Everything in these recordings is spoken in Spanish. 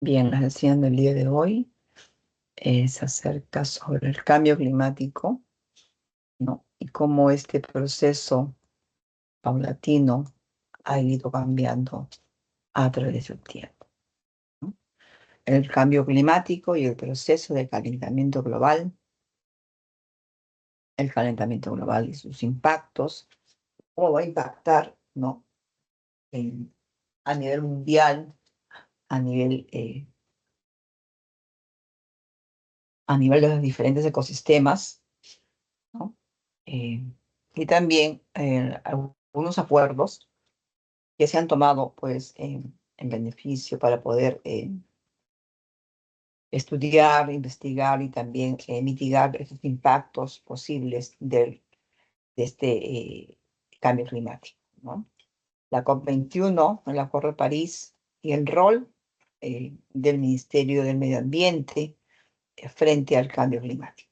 Bien, la sesión del día de hoy es acerca sobre el cambio climático, ¿no? Y cómo este proceso paulatino ha ido cambiando a través del tiempo, ¿no? El cambio climático y el proceso de calentamiento global, el calentamiento global y sus impactos, cómo va a impactar, ¿no? En- a nivel mundial, a nivel, eh, a nivel de los diferentes ecosistemas, ¿no? Eh, y también algunos acuerdos que se han tomado pues en beneficio para poder estudiar, investigar y también mitigar esos impactos posibles de este cambio climático, ¿no? La COP21, el Acuerdo de París y el rol del Ministerio del Medio Ambiente frente al cambio climático.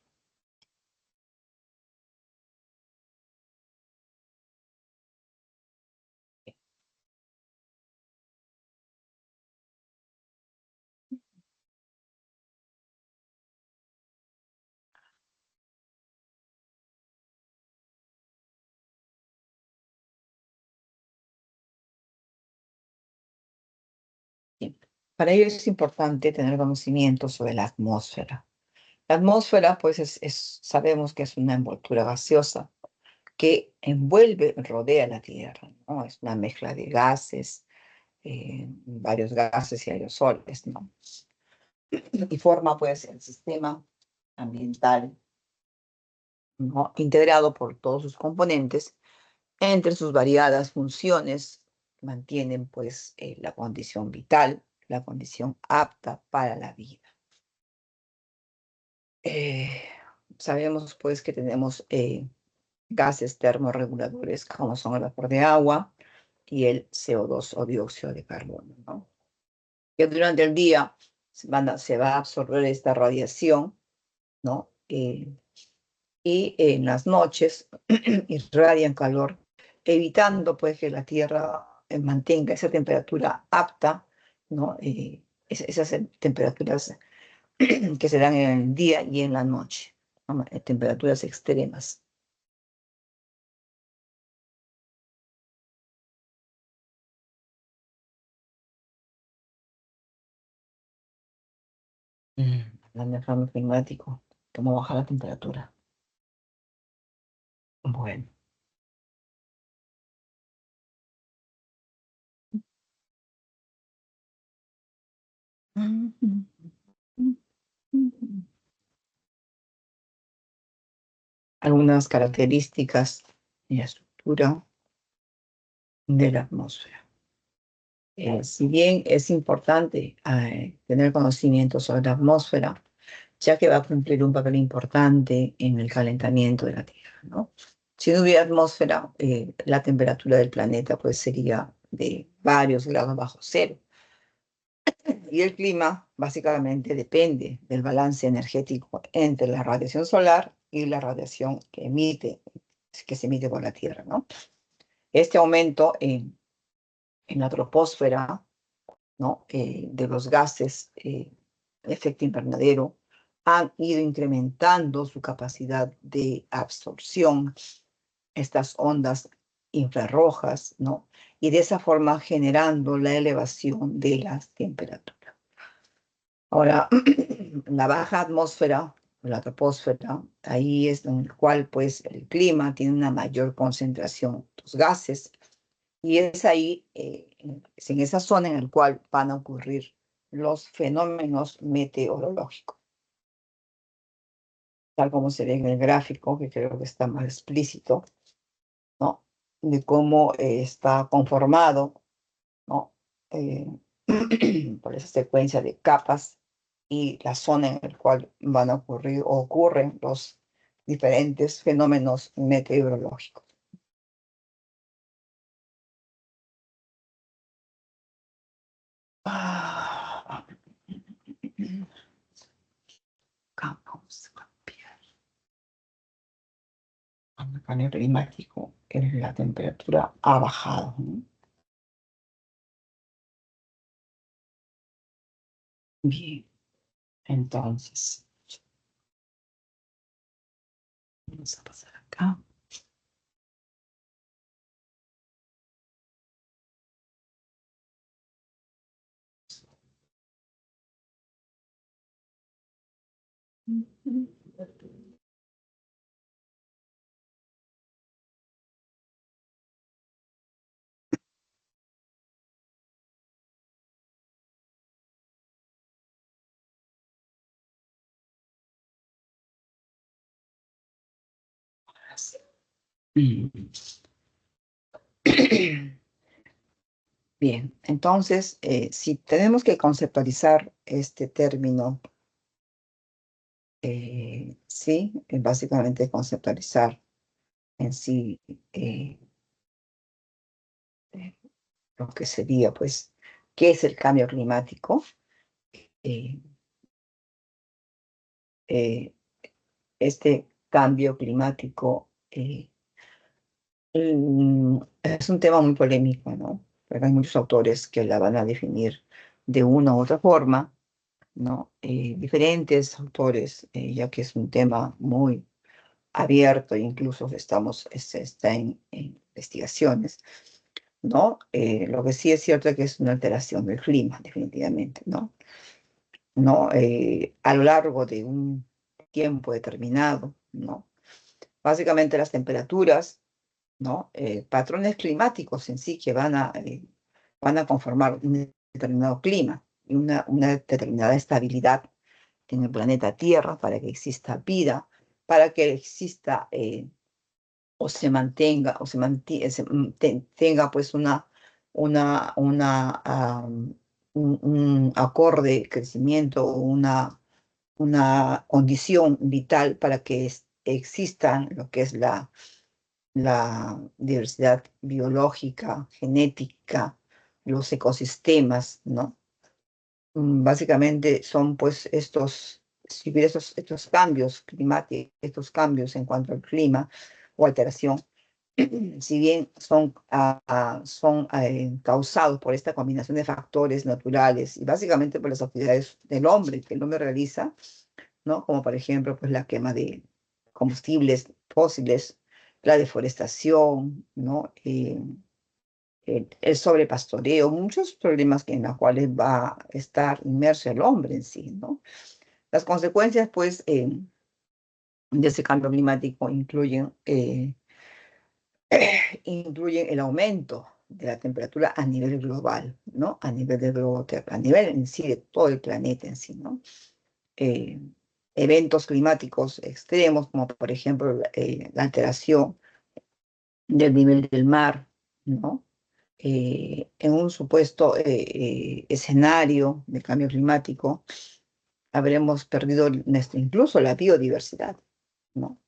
Bien. Para ello es importante tener conocimiento sobre la atmósfera. La atmósfera, pues, sabemos que es una envoltura gaseosa que envuelve, rodea la Tierra, ¿no? Es una mezcla de gases, varios gases y aerosoles, ¿no? Y forma, pues, el sistema ambiental, ¿no? Integrado por todos sus componentes, entre sus variadas funciones, mantienen, pues, la condición vital, la condición apta para la vida. Eh, Sabemos, pues, que tenemos gases termorreguladores como son el vapor de agua y el CO2 o dióxido de carbono, ¿no? Que durante el día se va a absorber esta radiación, ¿no? Y en las noches irradian calor, evitando pues que la Tierra mantenga esa temperatura apta, ¿no? Esas temperaturas que se dan en el día y en la noche, ¿no? Temperaturas extremas. Hablando de cambio climático, ¿cómo baja la temperatura? Bueno. Algunas características y la estructura de la atmósfera. Si bien es importante tener conocimiento sobre la atmósfera, ya que va a cumplir un papel importante en el calentamiento de la Tierra, ¿no? Si no hubiera atmósfera, la temperatura del planeta pues sería de varios grados bajo cero. Y el clima básicamente depende del balance energético entre la radiación solar y la radiación que se emite por la Tierra, ¿no? Este aumento en la troposfera, ¿no? De los gases de efecto invernadero han ido incrementando su capacidad de absorción, estas ondas infrarrojas, ¿no? Y de esa forma generando la elevación de las temperaturas. Ahora, la baja atmósfera, la troposfera, ahí es en el cual pues el clima tiene una mayor concentración de los gases y es ahí, es en esa zona en la cual van a ocurrir los fenómenos meteorológicos, tal como se ve en el gráfico, que creo que está más explícito, ¿no? De cómo está conformado, ¿no? Eh, por esa secuencia de capas y la zona en la cual van a ocurrir o ocurren los diferentes fenómenos meteorológicos. Ah, vamos a cambiar. El cambio climático, la temperatura ha bajado, ¿no? Bien, entonces, vamos a pasar acá. Bien, entonces, si tenemos que conceptualizar este término, sí, básicamente conceptualizar en sí eh, eh, lo que sería, pues, ¿qué es el cambio climático? Eh, eh, este cambio climático es un tema muy polémico, ¿no? Pero hay muchos autores que la van a definir de una u otra forma, ¿no? Diferentes autores, ya que es un tema muy abierto, incluso está en investigaciones, ¿no? Lo que sí es cierto es que es una alteración del clima, definitivamente, ¿no? ¿No? A lo largo de un tiempo determinado, ¿no? Básicamente las temperaturas, ¿no? Patrones climáticos en sí que van a conformar un determinado clima y una determinada estabilidad en el planeta Tierra para que exista vida, para que exista o se mantenga o tenga pues una, un acorde crecimiento o una condición vital para que exista lo que es la diversidad biológica, genética, los ecosistemas, ¿no? Básicamente son pues si hubiera estos cambios climáticos, estos cambios en cuanto al clima o alteración, si bien son causados por esta combinación de factores naturales y básicamente por las actividades del hombre, que el hombre realiza, ¿no? Como por ejemplo, pues la quema de combustibles fósiles, la deforestación, ¿no? El sobrepastoreo, muchos problemas en los cuales va a estar inmerso el hombre en sí, ¿no? Las consecuencias, pues, de ese cambio climático incluyen el aumento de la temperatura a nivel global, ¿no? A nivel del globo, a nivel en sí de todo el planeta en sí, ¿no? eh, Eventos climáticos extremos, como por ejemplo la alteración del nivel del mar, ¿no? En un supuesto escenario de cambio climático, habremos perdido incluso la biodiversidad, ¿no?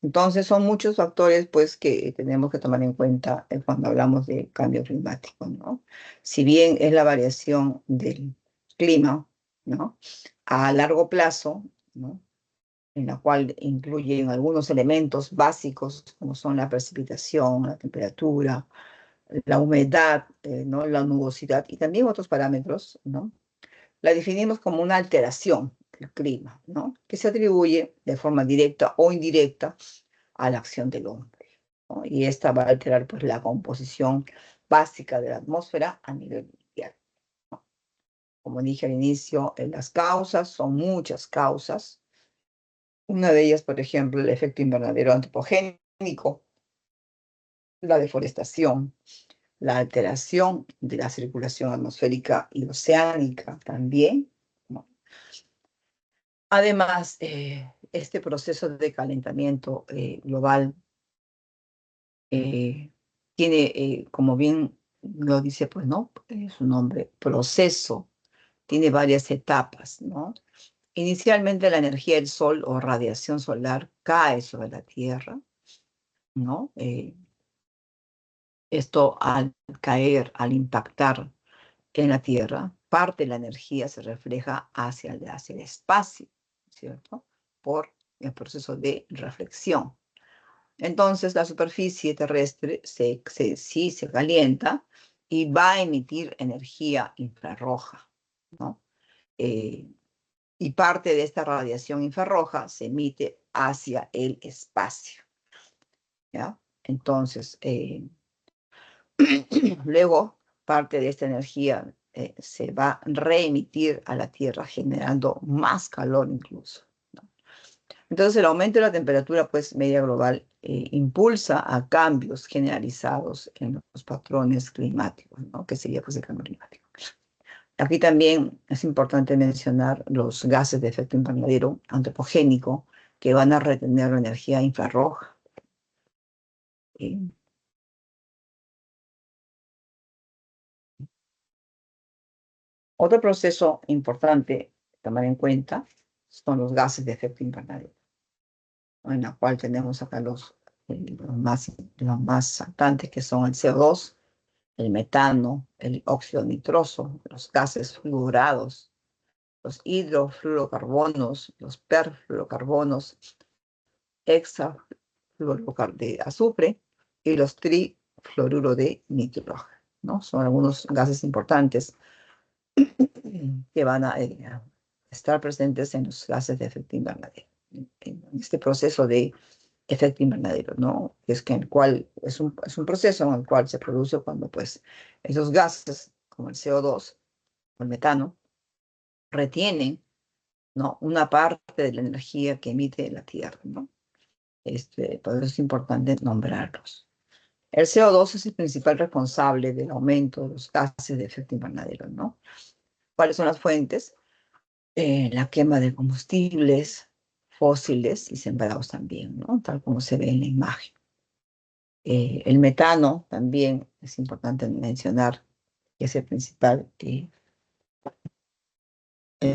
Entonces son muchos factores pues que tenemos que tomar en cuenta cuando hablamos de cambio climático, ¿no? Si bien es la variación del clima, ¿no? A largo plazo, ¿no? En la cual incluyen algunos elementos básicos como son la precipitación, la temperatura, la humedad, ¿no? La nubosidad y también otros parámetros, ¿no? La definimos como una alteración del clima, ¿no? Que se atribuye de forma directa o indirecta a la acción del hombre, ¿no? Y esta va a alterar pues la composición básica de la atmósfera a nivel mundial, ¿no? Como dije al inicio, las causas son muchas causas. Una de ellas, por ejemplo, el efecto invernadero antropogénico, la deforestación, la alteración de la circulación atmosférica y oceánica también, ¿no? Además, este proceso de calentamiento global eh, tiene, como bien lo dice, pues, ¿no? Su nombre, proceso, tiene varias etapas, ¿no? Inicialmente la energía del sol o radiación solar cae sobre la Tierra, ¿no? Esto al caer, al impactar en la Tierra, parte de la energía se refleja hacia el espacio, ¿cierto? Por el proceso de reflexión. Entonces la superficie terrestre sí se calienta y va a emitir energía infrarroja, ¿no? y parte de esta radiación infrarroja se emite hacia el espacio, ¿ya? Entonces, luego parte de esta energía se va a reemitir a la Tierra, generando más calor incluso, ¿no? Entonces, el aumento de la temperatura pues, media global impulsa a cambios generalizados en los patrones climáticos, ¿no? Que sería pues, el cambio climático. Aquí también es importante mencionar los gases de efecto invernadero antropogénico que van a retener la energía infrarroja. Otro proceso importante tomar en cuenta son los gases de efecto invernadero, ¿no? En la cual tenemos acá los más saltantes, que son el CO2, el metano, el óxido nitroso, los gases fluorados, los hidrofluorocarbonos, los perfluorocarbonos, hexafluoruro de azufre y los trifluoruro de nitrógeno, ¿no? Son algunos gases importantes que van a estar presentes en los gases de efecto invernadero, en este proceso de efecto invernadero, ¿no? Es que el cual es un proceso en el cual se produce cuando pues esos gases, como el CO2 o el metano, retienen, ¿no? Una parte de la energía que emite la Tierra, ¿no? Por eso es importante nombrarlos. El CO2 es el principal responsable del aumento de los gases de efecto invernadero, ¿no? ¿Cuáles son las fuentes? La quema de combustibles fósiles y sembrados también, ¿no? Tal como se ve en la imagen. El metano también es importante mencionar que es el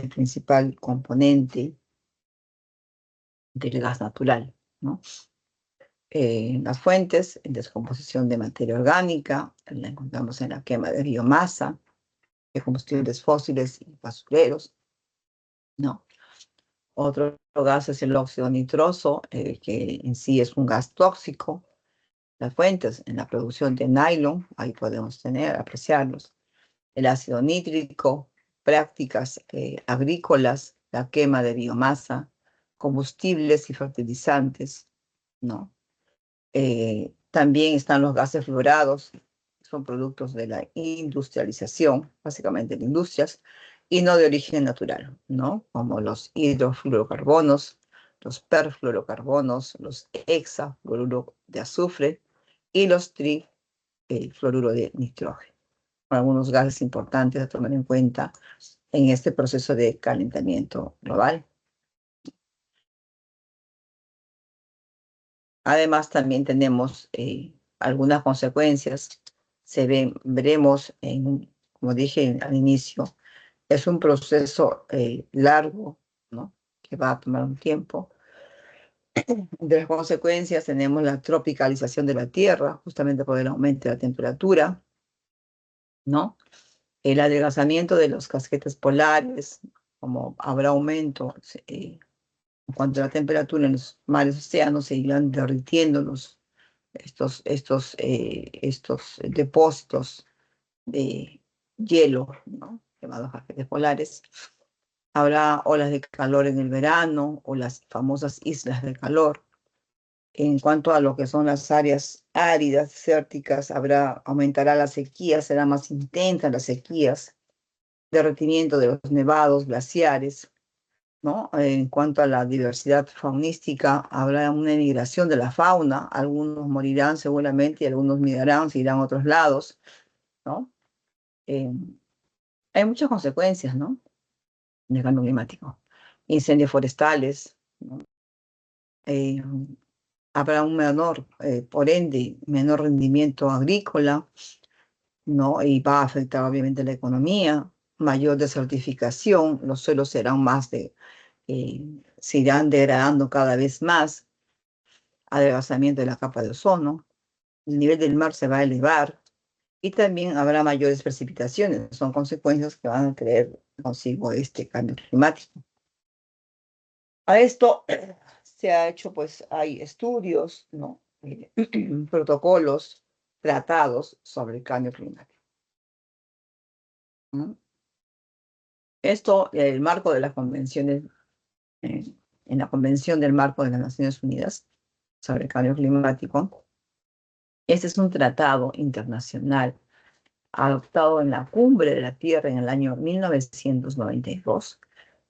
principal componente del gas natural, ¿no? Las fuentes en descomposición de materia orgánica, la encontramos en la quema de biomasa, de combustibles fósiles y basureros, ¿no? Otro gas es el óxido nitroso, que en sí es un gas tóxico. Las fuentes en la producción de nylon, ahí podemos apreciarlos. El ácido nítrico, prácticas agrícolas, la quema de biomasa, combustibles y fertilizantes, ¿no? También están los gases fluorados, son productos de la industrialización, básicamente de industrias, y no de origen natural, ¿no? Como los hidrofluorocarbonos, los perfluorocarbonos, los hexafluoruro de azufre y los trifluoruro de nitrógeno. Algunos gases importantes a tomar en cuenta en este proceso de calentamiento global. Además, también tenemos algunas consecuencias. Veremos, como dije al inicio, es un proceso largo, ¿no? Que va a tomar un tiempo. De las consecuencias tenemos la tropicalización de la Tierra, justamente por el aumento de la temperatura, ¿no? El adelgazamiento de los casquetes polares, como habrá aumento en cuanto a la temperatura en los mares, océanos, se irán derritiendo estos depósitos de hielo, ¿no? Llamados casquetes polares. Habrá olas de calor en el verano o las famosas islas de calor. En cuanto a lo que son las áreas áridas, desérticas, aumentará la sequía, serán más intensas las sequías, derretimiento de los nevados, glaciares, ¿no? En cuanto a la diversidad faunística, habrá una migración de la fauna, algunos morirán seguramente y algunos migrarán, se irán a otros lados, ¿no? Eh, Hay muchas consecuencias, ¿no? Del cambio climático. Incendios forestales, ¿no? Eh, Habrá por ende, menor rendimiento agrícola, ¿no? Y va a afectar obviamente la economía, mayor desertificación, los suelos se irán degradando cada vez más, adelgazamiento de la capa de ozono, el nivel del mar se va a elevar y también habrá mayores precipitaciones. Son consecuencias que van a traer consigo este cambio climático. A esto se ha hecho, pues hay estudios, ¿no? Protocolos, tratados sobre el cambio climático, ¿no? Esto, el marco de las convenciones, en la Convención del Marco de las Naciones Unidas sobre el Cambio Climático, este es un tratado internacional adoptado en la Cumbre de la Tierra en el año 1992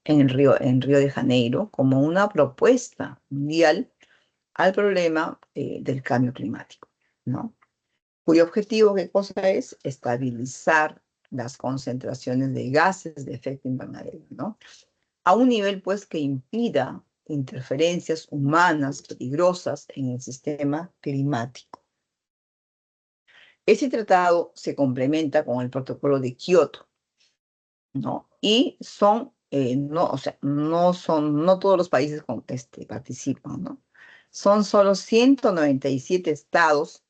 en Río de Janeiro como una propuesta mundial al problema del cambio climático, ¿no? Cuyo objetivo, ¿qué cosa es? Estabilizar las concentraciones de gases de efecto invernadero, ¿no? A un nivel, pues, que impida interferencias humanas peligrosas en el sistema climático. Ese tratado se complementa con el protocolo de Kioto, ¿no? Y no, o sea, no todos los países participan, ¿no? Son solo 197 estados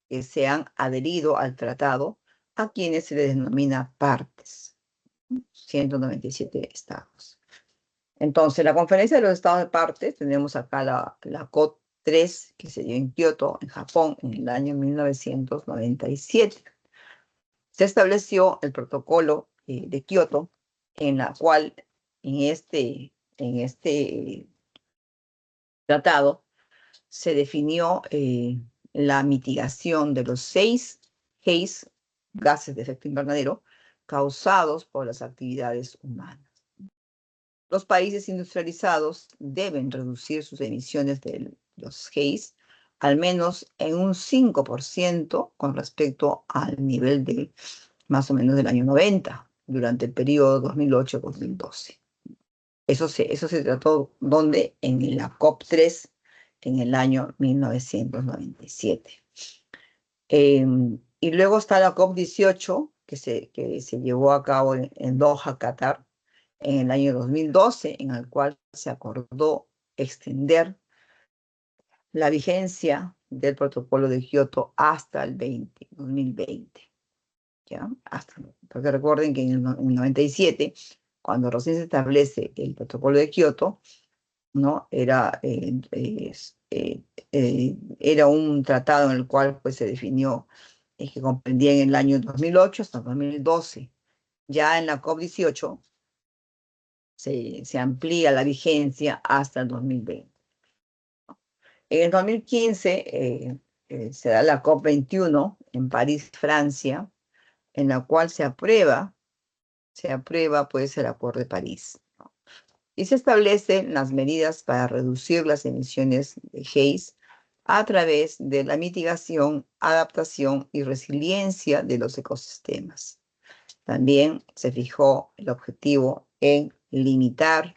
que se han adherido al tratado, a quienes se les denomina partes. 197 estados. Entonces, la conferencia de los estados de partes, tenemos acá la COP3, que se dio en Kioto, en Japón, en el año 1997. Se estableció el protocolo de Kioto, en la cual, en este tratado, se definió la mitigación de los 6 GEIS, gases de efecto invernadero, causados por las actividades humanas. Los países industrializados deben reducir sus emisiones de los GEIS al menos en un 5% con respecto al nivel de más o menos del año 90, durante el periodo 2008-2012. Eso se trató donde en la COP3 en el año 1997. Y luego está la COP18 que se llevó a cabo en Doha, Qatar, en el año 2012, en el cual se acordó extender la vigencia del protocolo de Kioto hasta el 2020. ¿Ya? Porque recuerden que en el 97, cuando recién se establece el protocolo de Kioto, ¿no? Era un tratado en el cual pues, se definió que comprendía en el año 2008 hasta 2012. Ya en la COP18 se amplía la vigencia hasta el 2020. En el 2015 se da la COP21 en París, Francia, en la cual se aprueba pues el Acuerdo de París, ¿no? Y se establecen las medidas para reducir las emisiones de GEIS a través de la mitigación, adaptación y resiliencia de los ecosistemas. También se fijó el objetivo en limitar,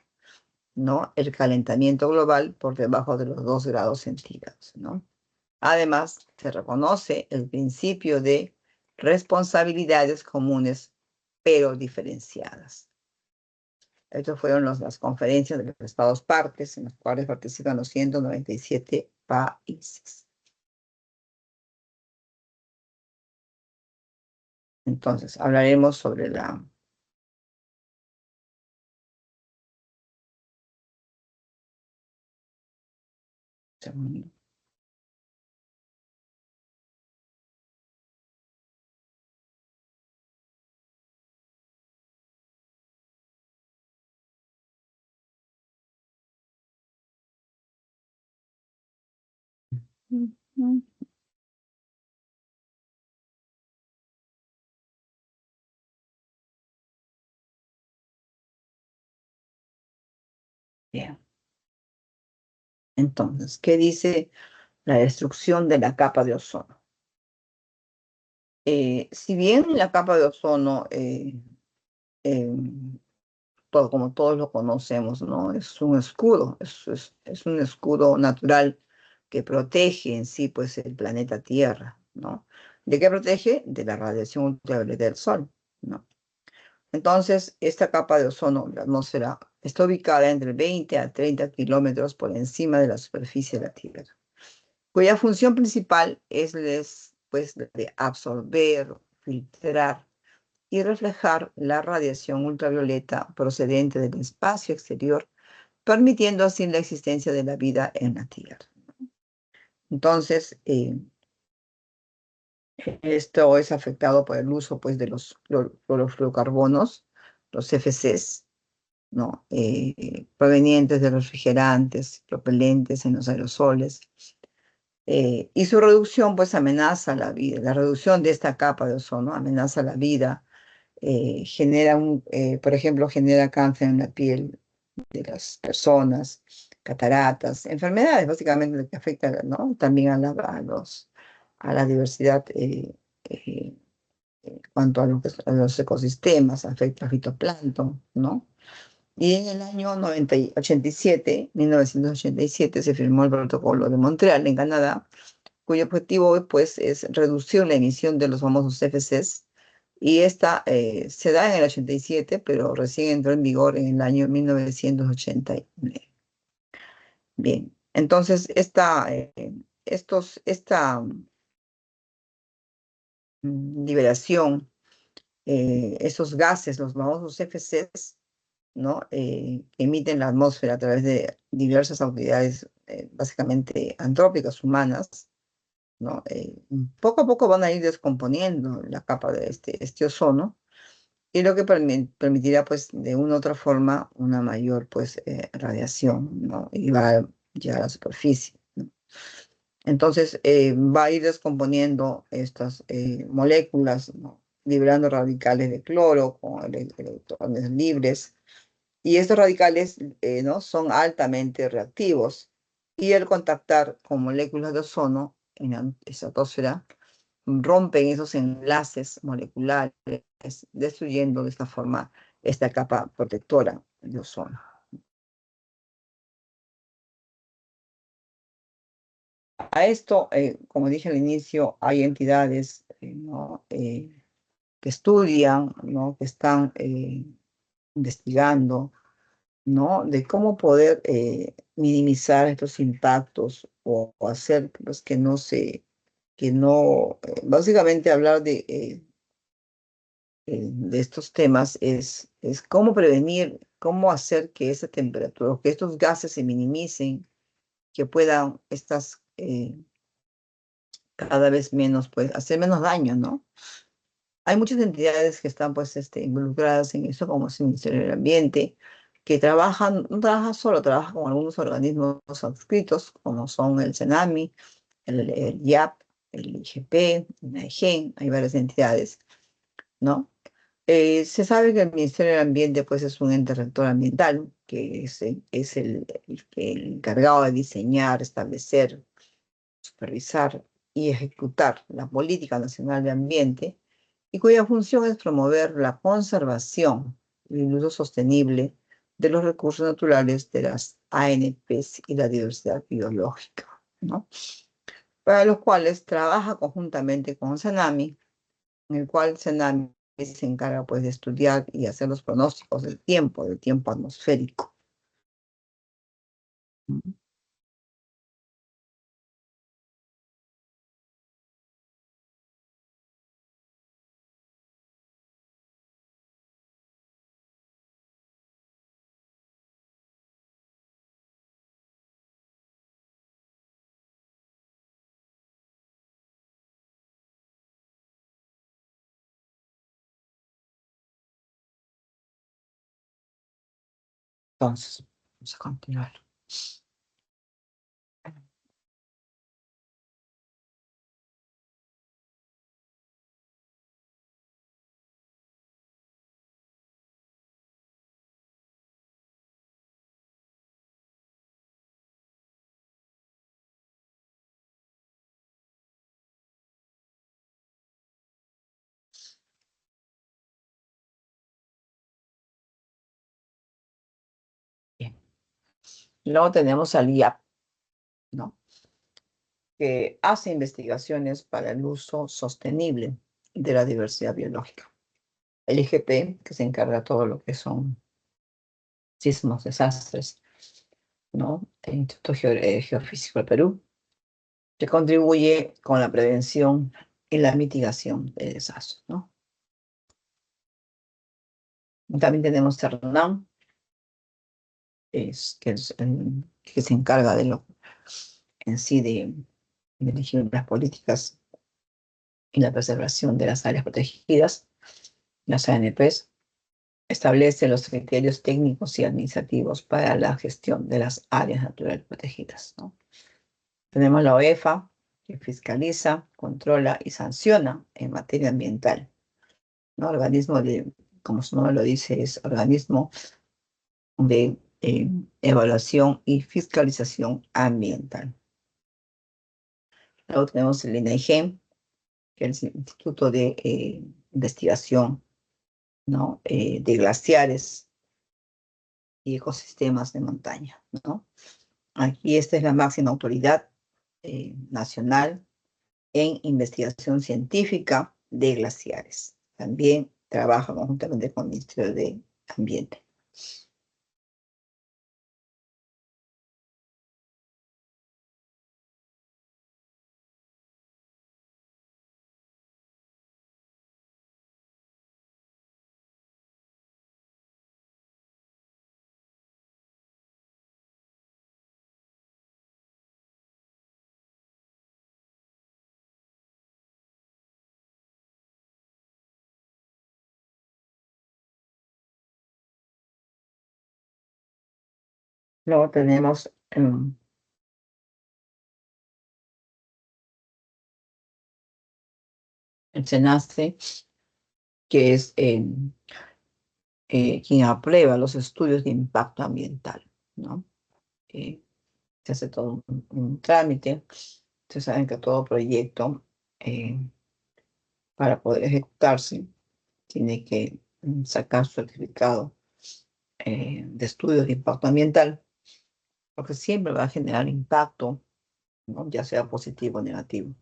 ¿no?, el calentamiento global por debajo de los 2 grados centígrados, ¿no? Además, se reconoce el principio de responsabilidades comunes, pero diferenciadas. Estas fueron las conferencias de los estados partes, en las cuales participan los 197 países. Entonces, hablaremos sobre la... Segundo. Ujú. Bien. Entonces, ¿qué dice la destrucción de la capa de ozono? Si bien la capa de ozono, eh, como todos lo conocemos, ¿no? Es un escudo, es un escudo natural que protege en sí, pues, el planeta Tierra, ¿no? ¿De qué protege? De la radiación ultravioleta del Sol, ¿no? Entonces, esta capa de ozono, la atmósfera, está ubicada entre 20 a 30 kilómetros por encima de la superficie de la Tierra, cuya función principal pues, de absorber, filtrar y reflejar la radiación ultravioleta procedente del espacio exterior, permitiendo así la existencia de la vida en la Tierra. Entonces, esto es afectado por el uso pues, de los clorofluorocarbonos, los CFCs, ¿no? Provenientes de los refrigerantes, propelentes en los aerosoles. Y su reducción, pues, amenaza la vida. La reducción de esta capa de ozono amenaza la vida. Por ejemplo, genera cáncer en la piel de las personas, cataratas, enfermedades básicamente que afectan, ¿no? También a la diversidad en cuanto a los ecosistemas, afecta al fitoplancton, ¿no? Y en el año 1987, se firmó el Protocolo de Montreal en Canadá, cuyo objetivo pues, es reducir la emisión de los famosos CFCs. Y esta se da en el 87, pero recién entró en vigor en el año 1989. Bien, entonces esta liberación, esos gases, los famosos CFCs, ¿no? Que emiten la atmósfera a través de diversas actividades, básicamente antrópicas humanas, ¿no? Poco a poco van a ir descomponiendo la capa de este ozono, y lo que permitirá, pues, de una u otra forma, una mayor, pues, radiación, ¿no? Y va a llegar a la superficie, ¿no? Entonces, va a ir descomponiendo estas moléculas, ¿no? Liberando radicales de cloro con electrones libres. Y estos radicales, ¿no? Son altamente reactivos. Y al contactar con moléculas de ozono en la estratosfera, rompen esos enlaces moleculares, destruyendo de esta forma esta capa protectora de ozono. A esto, como dije al inicio, hay entidades, ¿no? Que estudian, ¿no? Que están investigando, ¿no? De cómo poder minimizar estos impactos o hacer, pues, que no, básicamente hablar de estos temas es cómo prevenir, cómo hacer que esa temperatura, o que estos gases se minimicen, que puedan cada vez menos, pues, hacer menos daño, ¿no? Hay muchas entidades que están, pues, involucradas en eso, como es el Ministerio del Ambiente, que no trabajan solo, trabajan con algunos organismos adscritos, como son el CENAMI, el IAP, el IGP, el INAEGEN, hay varias entidades, ¿no? Se sabe que el Ministerio del Ambiente, pues, es un ente rector ambiental, que es el encargado de diseñar, establecer, supervisar y ejecutar la Política Nacional de Ambiente, y cuya función es promover la conservación y el uso sostenible de los recursos naturales de las ANPs y la diversidad biológica, ¿no? Para los cuales trabaja conjuntamente con CENAMI, en el cual CENAMI se encarga, pues, de estudiar y hacer los pronósticos del tiempo atmosférico. Entonces, vamos a continuar. Bien. Luego tenemos al IAP, ¿no? Que hace investigaciones para el uso sostenible de la diversidad biológica. El IGP, que se encarga de todo lo que son sismos, desastres, ¿no? El Instituto Geofísico del Perú, que contribuye con la prevención y la mitigación de desastres, ¿no? También tenemos CERNAM, que se encarga en sí de elegir las políticas y la preservación de las áreas protegidas, las ANPs. establece los criterios técnicos y administrativos para la gestión de las áreas naturales protegidas, ¿no? Tenemos la OEFA, que fiscaliza, controla y sanciona en materia ambiental, ¿no? Organismo de, como su nombre lo dice, es organismo de evaluación y fiscalización ambiental. Luego tenemos el INAIGEM, que es el Instituto de Investigación, ¿no? De glaciares y ecosistemas de montaña, ¿no? Aquí esta es la máxima autoridad nacional en investigación científica de glaciares. También trabaja conjuntamente con el Ministerio de Ambiente. Luego tenemos el SENACE, que es quien aprueba los estudios de impacto ambiental, ¿no? Se hace todo un trámite. Ustedes saben que todo proyecto, para poder ejecutarse, tiene que sacar su certificado de estudios de impacto ambiental, porque siempre va a generar impacto, ¿no? Ya sea positivo o negativo.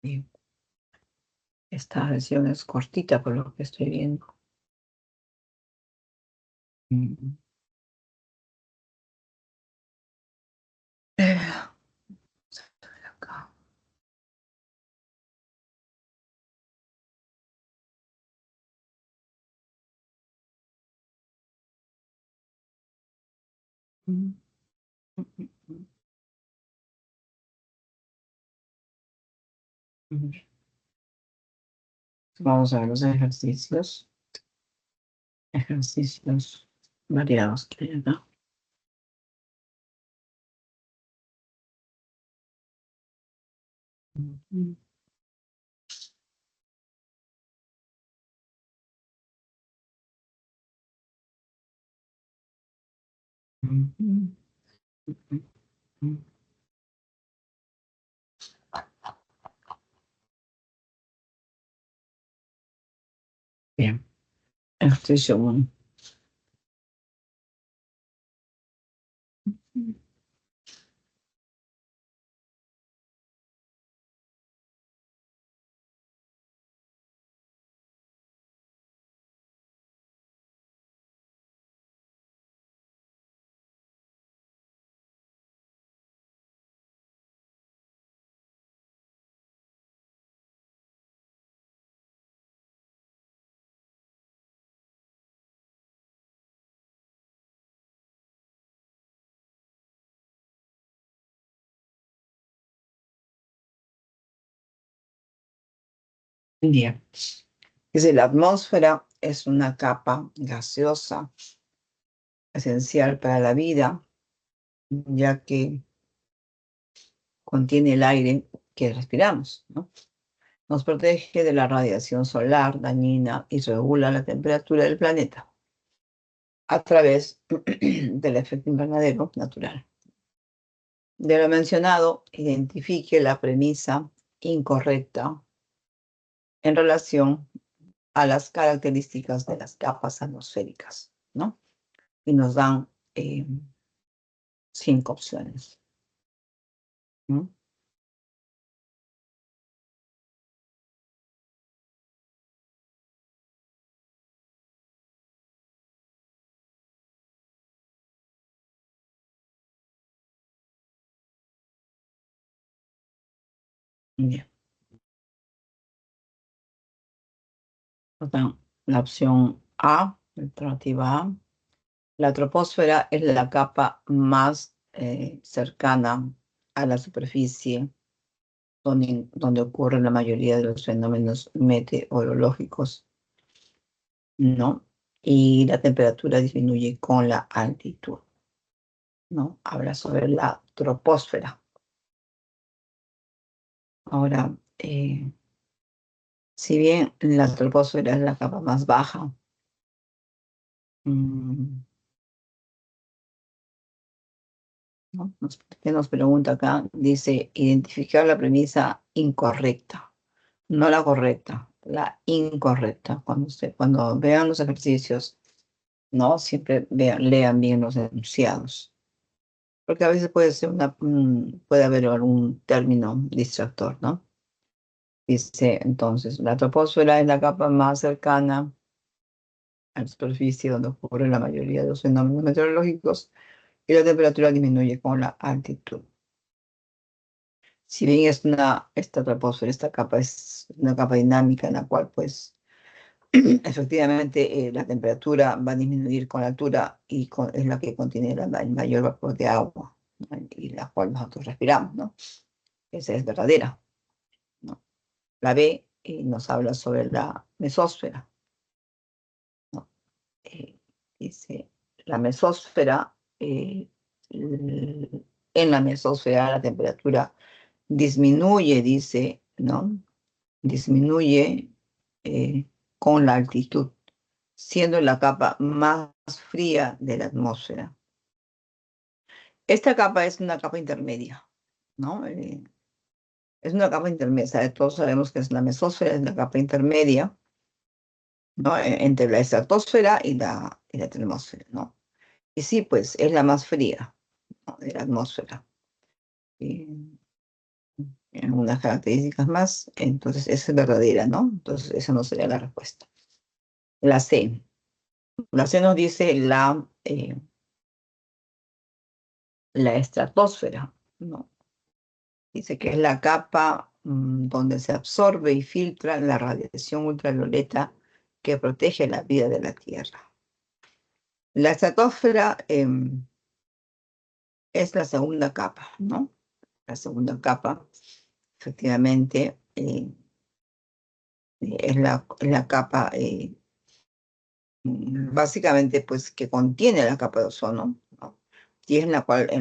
Y esta versión es cortita por lo que estoy viendo. Mm. Acá. Mm, mm, mm, mm. Vamos a ver los ejercicios. Ejercicios variados que hay acá. Mm, mm, mm, mm, mm. Bien, ejercicio 1. Bien. Dice, la atmósfera es una capa gaseosa esencial para la vida, ya que contiene el aire que respiramos, ¿no? Nos protege de la radiación solar dañina y regula la temperatura del planeta a través del efecto invernadero natural. De lo mencionado, identifique la premisa incorrecta en relación a las características de las capas atmosféricas, ¿no? Y nos dan 5 opciones. ¿No? Bien. Nos dan la opción A, alternativa A. La troposfera es la capa más cercana a la superficie donde ocurren la mayoría de los fenómenos meteorológicos, ¿no? Y la temperatura disminuye con la altitud, ¿no? Habla sobre la troposfera. Ahora, si bien la troposfera es la capa más baja, mm, ¿no? ¿Qué nos pregunta acá? Dice, identificar la premisa incorrecta, no la correcta, la incorrecta. Cuando vean los ejercicios, ¿no? Siempre lean bien los enunciados, porque a veces puede haber algún término distractor, ¿no? Dice, entonces, la troposfera es la capa más cercana a la superficie donde ocurre la mayoría de los fenómenos meteorológicos y la temperatura disminuye con la altitud. Si bien esta troposfera, esta capa es una capa dinámica en la cual, pues, efectivamente, la temperatura va a disminuir con la altura y es la que contiene el mayor vapor de agua, ¿no? Y la cual nosotros respiramos, ¿no? Esa es verdadera, ¿no? La B nos habla sobre la mesósfera, ¿no? Eh, Dice, la mesósfera, en la mesósfera la temperatura disminuye, dice, ¿no? Disminuye con la altitud, siendo la capa más fría de la atmósfera. Esta capa es una capa intermedia, ¿no? Es una capa intermedia, o sea, todos sabemos que es la mesósfera, es la capa intermedia, ¿no? Entre la estratosfera y la termósfera, ¿no? Y sí, pues es la más fría, ¿no? De la atmósfera. Y en unas características más, entonces esa es verdadera, ¿no? Entonces esa no sería la respuesta. La C. La C nos dice la estratosfera, ¿no? Dice que es la capa donde se absorbe y filtra la radiación ultravioleta que protege la vida de la Tierra. La estratosfera es la segunda capa, ¿no? La segunda capa, efectivamente, es la capa, básicamente, pues, que contiene la capa de ozono, ¿no? Y es en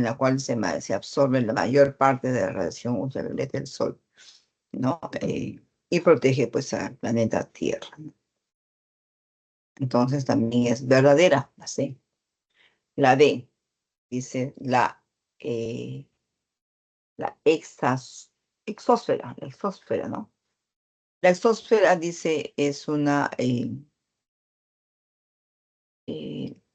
la cual se absorbe la mayor parte de la radiación ultravioleta del Sol, ¿no? Y protege, pues, al planeta Tierra, ¿no? Entonces, también es verdadera, la C. La D, dice eh, la exósfera, ¿no? La exósfera, dice, es una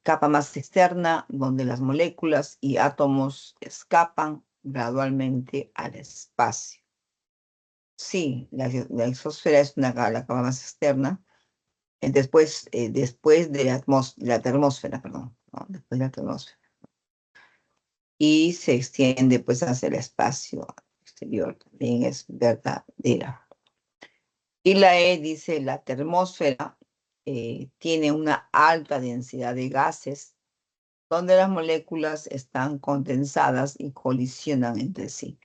capa más externa donde las moléculas y átomos escapan gradualmente al espacio. Sí, la exósfera es la capa más externa, después de la termósfera, perdón, ¿no? Después de la termósfera. Y se extiende pues hacia el espacio exterior, también es verdadera. Y la E dice, la termósfera tiene una alta densidad de gases donde las moléculas están condensadas y colisionan entre sí.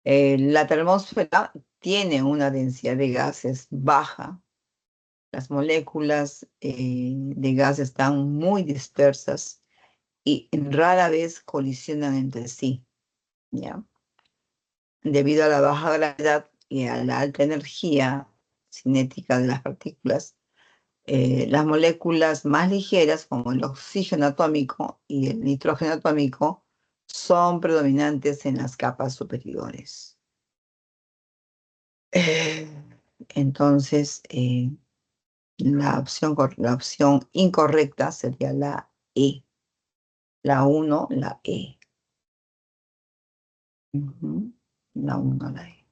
La termósfera tiene una densidad de gases baja. Las moléculas de gas están muy dispersas y rara vez colisionan entre sí, ¿ya? Debido a la baja gravedad y a la alta energía cinética de las partículas, las moléculas más ligeras, como el oxígeno atómico y el nitrógeno atómico, son predominantes en las capas superiores. Eh, entonces, la opción incorrecta sería la E. La 1, la E. Ujú. La 1, la E.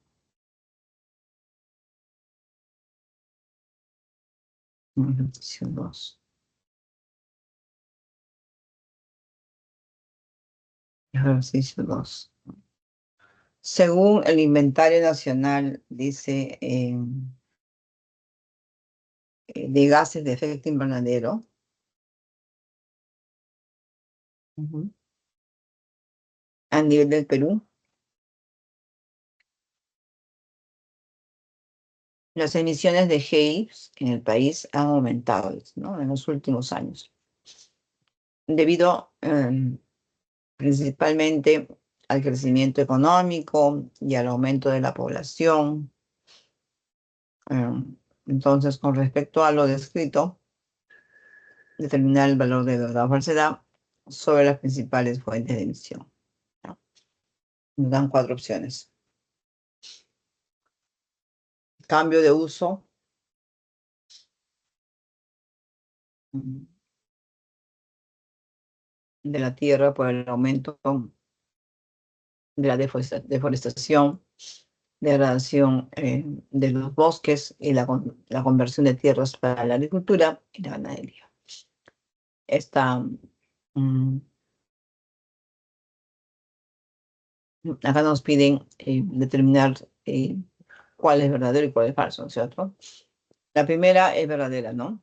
Ejercicio 2. Ejercicio 2. Según el Inventario Nacional, dice, de gases de efecto invernadero. Ujú. a nivel del Perú, las emisiones de GEIS en el país han aumentado, ¿no?, en los últimos años, debido principalmente al crecimiento económico y al aumento de la población. Entonces, con respecto a lo descrito, determinar el valor de verdad o falsedad sobre las principales fuentes de emisión, ¿no? Nos dan 4 opciones. Cambio de uso, de la tierra por el aumento de la deforestación, degradación de los bosques y la conversión de tierras para la agricultura y la ganadería. Mm, Acá nos piden determinar cuál es verdadero y cuál es falso, ¿no es cierto? La primera es verdadera, ¿no?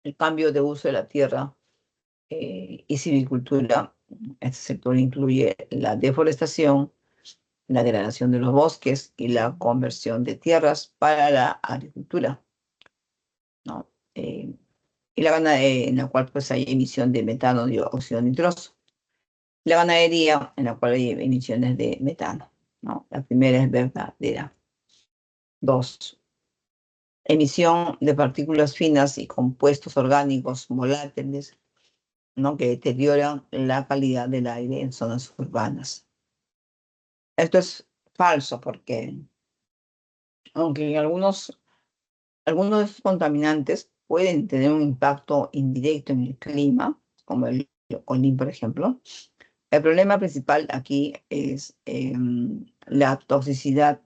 El cambio de uso de la tierra y silvicultura. Este sector incluye la deforestación, la degradación de los bosques y la conversión de tierras para la agricultura, ¿no? Y la ganadería, en la cual pues hay emisión de metano, dióxido nitroso. La ganadería, en la cual hay emisiones de metano, ¿no? La primera es verdadera. 2. Emisión de partículas finas y compuestos orgánicos volátiles, ¿no?, que deterioran la calidad del aire en zonas urbanas. Esto es falso porque, aunque algunos de estos contaminantes pueden tener un impacto indirecto en el clima, como el Olín, por ejemplo, el problema principal aquí es la toxicidad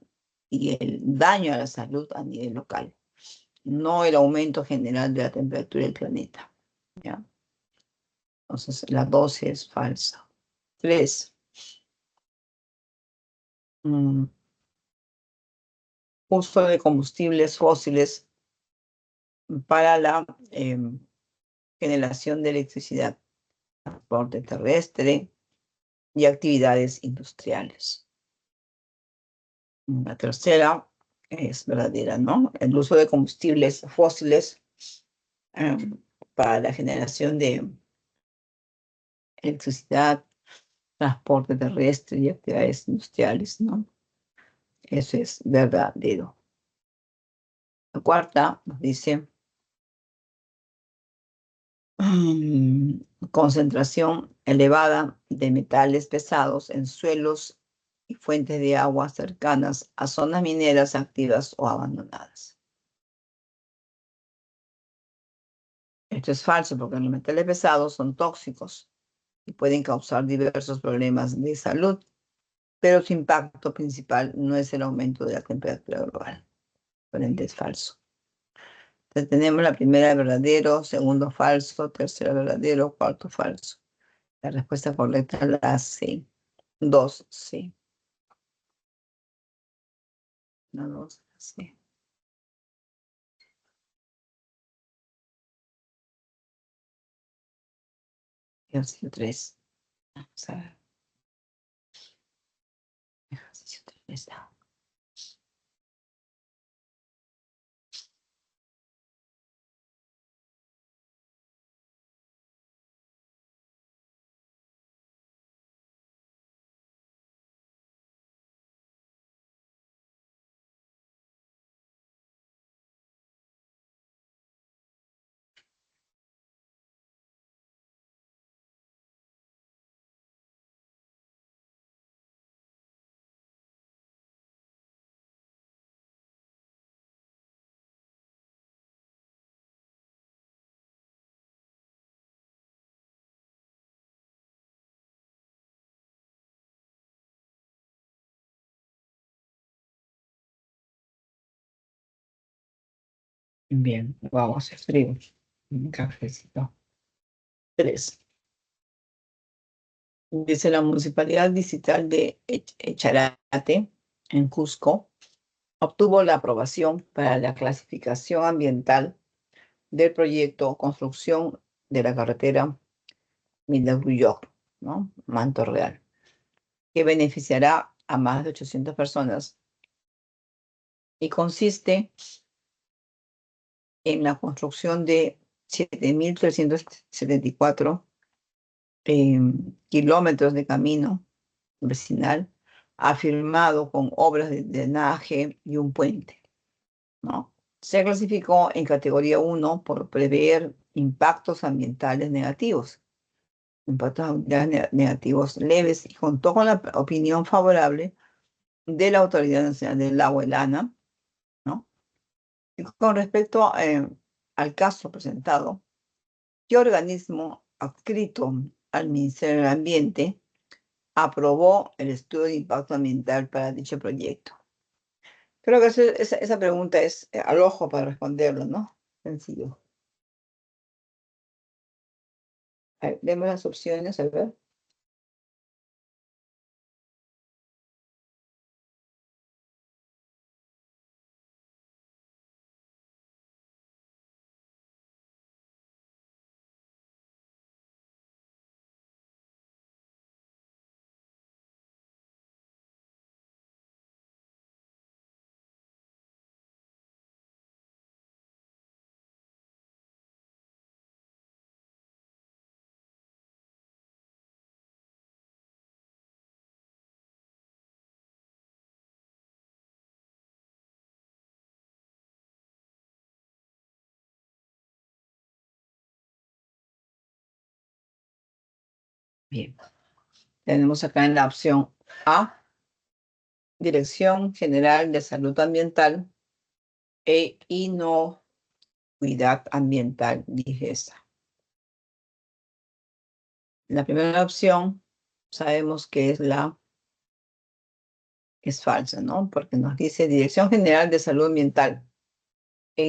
y el daño a la salud a nivel local, no el aumento general de la temperatura del planeta, ¿ya? Entonces, la 2 es falsa. 3. Uso de combustibles fósiles para la generación de electricidad, transporte terrestre y actividades industriales. La tercera es verdadera, ¿no? El uso de combustibles fósiles para la generación de electricidad, transporte terrestre y actividades industriales, ¿no? Eso es verdadero. La cuarta nos dice concentración elevada de metales pesados en suelos y fuentes de agua cercanas a zonas mineras activas o abandonadas. Esto es falso porque los metales pesados son tóxicos y pueden causar diversos problemas de salud, pero su impacto principal no es el aumento de la temperatura global. Por ende, es falso. Entonces tenemos la primera verdadero, segundo falso, tercero verdadero, cuarto falso. La respuesta correcta es la C. 2, sí. La 2, sí. Ejercicio 3. Vamos a ver. Ejercicio 3. Bien, vamos a frío. Un cafecito. 3. Dice la Municipalidad Distrital de Echarate, en Cusco, obtuvo la aprobación para la clasificación ambiental del proyecto construcción de la carretera Mindauruyoc, ¿no? Manto Real. que beneficiará a más de 800 personas y consiste en la construcción de 7.374 kilómetros de camino vecinal, afirmado con obras de drenaje y un puente, ¿no? Se clasificó en categoría 1 por prever impactos ambientales negativos, impactos ambientales negativos leves, y contó con la opinión favorable de la Autoridad Nacional del Agua, el ANA, ¿no? Y con respecto al caso presentado, ¿qué organismo adscrito al Ministerio del Ambiente aprobó el estudio de impacto ambiental para dicho proyecto? Creo que esa pregunta es al ojo para responderlo, ¿no? Sencillo. A ver, demos las opciones, a ver. Bien, tenemos acá en la opción A, Dirección General de Salud Ambiental e Inocuidad Ambiental, DIGESA. La primera opción sabemos que es falsa, ¿no? Porque nos dice Dirección General de Salud Ambiental e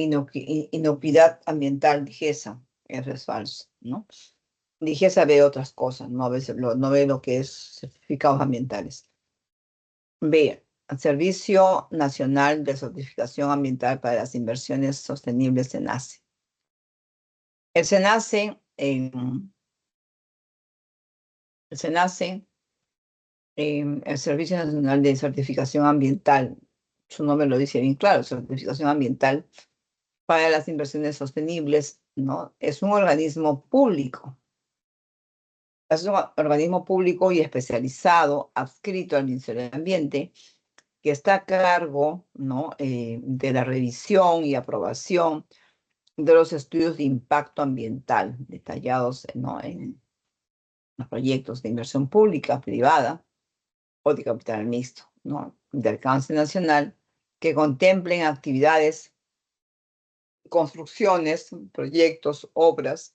Inocuidad Ambiental, DIGESA. Eso es falso, ¿no? DIGESA ve otras cosas, no ve lo que es certificados ambientales. B, Servicio Nacional de Certificación Ambiental para las Inversiones Sostenibles, SENACE. El SENACE, el SENACE, el Servicio Nacional de Certificación Ambiental, su nombre lo dice bien claro, certificación ambiental para las inversiones sostenibles, ¿no? Es un organismo público. Es un organismo público y especializado, adscrito al Ministerio del Ambiente, que está a cargo, ¿no? De la revisión y aprobación de los estudios de impacto ambiental detallados, ¿no? En los proyectos de inversión pública, privada o de capital mixto, ¿no? De alcance nacional, que contemplen actividades, construcciones, proyectos, obras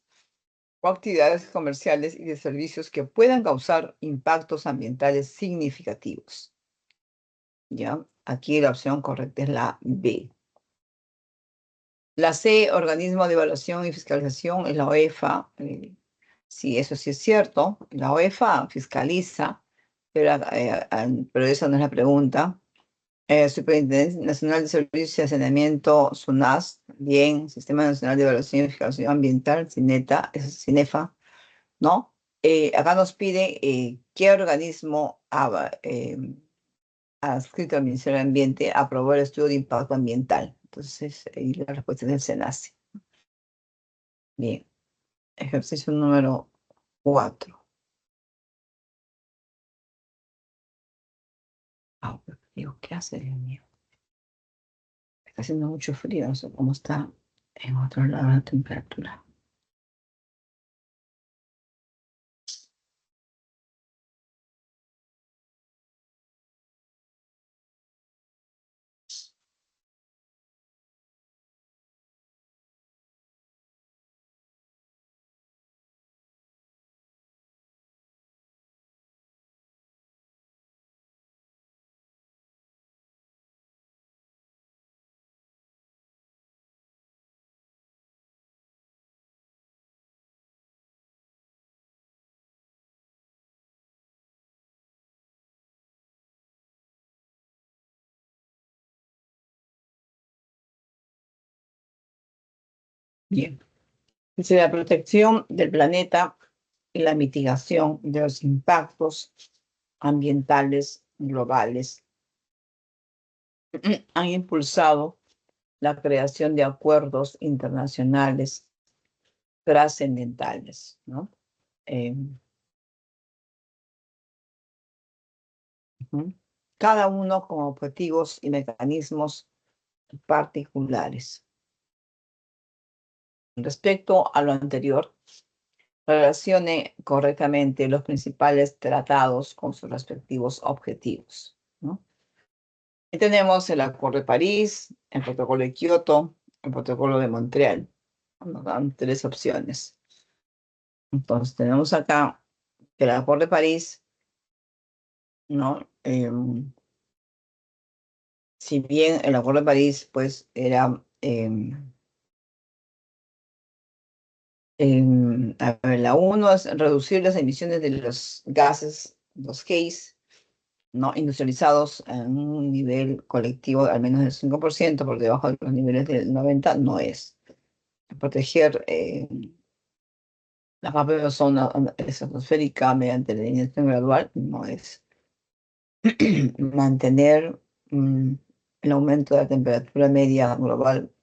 o actividades comerciales y de servicios que puedan causar impactos ambientales significativos. ¿Ya? Aquí la opción correcta es la B. La C, Organismo de Evaluación y Fiscalización, es la OEFA. Sí, eso sí es cierto. La OEFA fiscaliza, pero esa no es la pregunta. Superintendencia Nacional de Servicios y Saneamiento, SUNAS, bien, Sistema Nacional de Evaluación y Fiscalización Ambiental, CINETA, es CINEFA, ¿no? Acá nos pide qué organismo adscrito al Ministerio del Ambiente aprobó el estudio de impacto ambiental. Entonces, la respuesta es el SENACE. Bien, ejercicio número 4. Ah, digo, ¿qué hace, Dios mío? Está haciendo mucho frío, no sé cómo está en otro lado la temperatura. Bien. Dice la protección del planeta y la mitigación de los impactos ambientales globales han impulsado la creación de acuerdos internacionales trascendentales, ¿no? Eh, ujú. Cada uno con objetivos y mecanismos particulares. Respecto a lo anterior, relacione correctamente los principales tratados con sus respectivos objetivos, ¿no? Y tenemos el Acuerdo de París, el Protocolo de Kioto, el Protocolo de Montreal. Nos dan tres opciones. Entonces tenemos acá el Acuerdo de París, ¿no? Si bien el Acuerdo de París, pues, era, a ver, la uno es reducir las emisiones de los gases, los GAIS, ¿no? Industrializados en un nivel colectivo de al menos del 5%, por debajo de los niveles del 90%, no es. Proteger la capa de ozono estratosférica mediante la eliminación gradual, no es. Mantener el aumento de la temperatura media global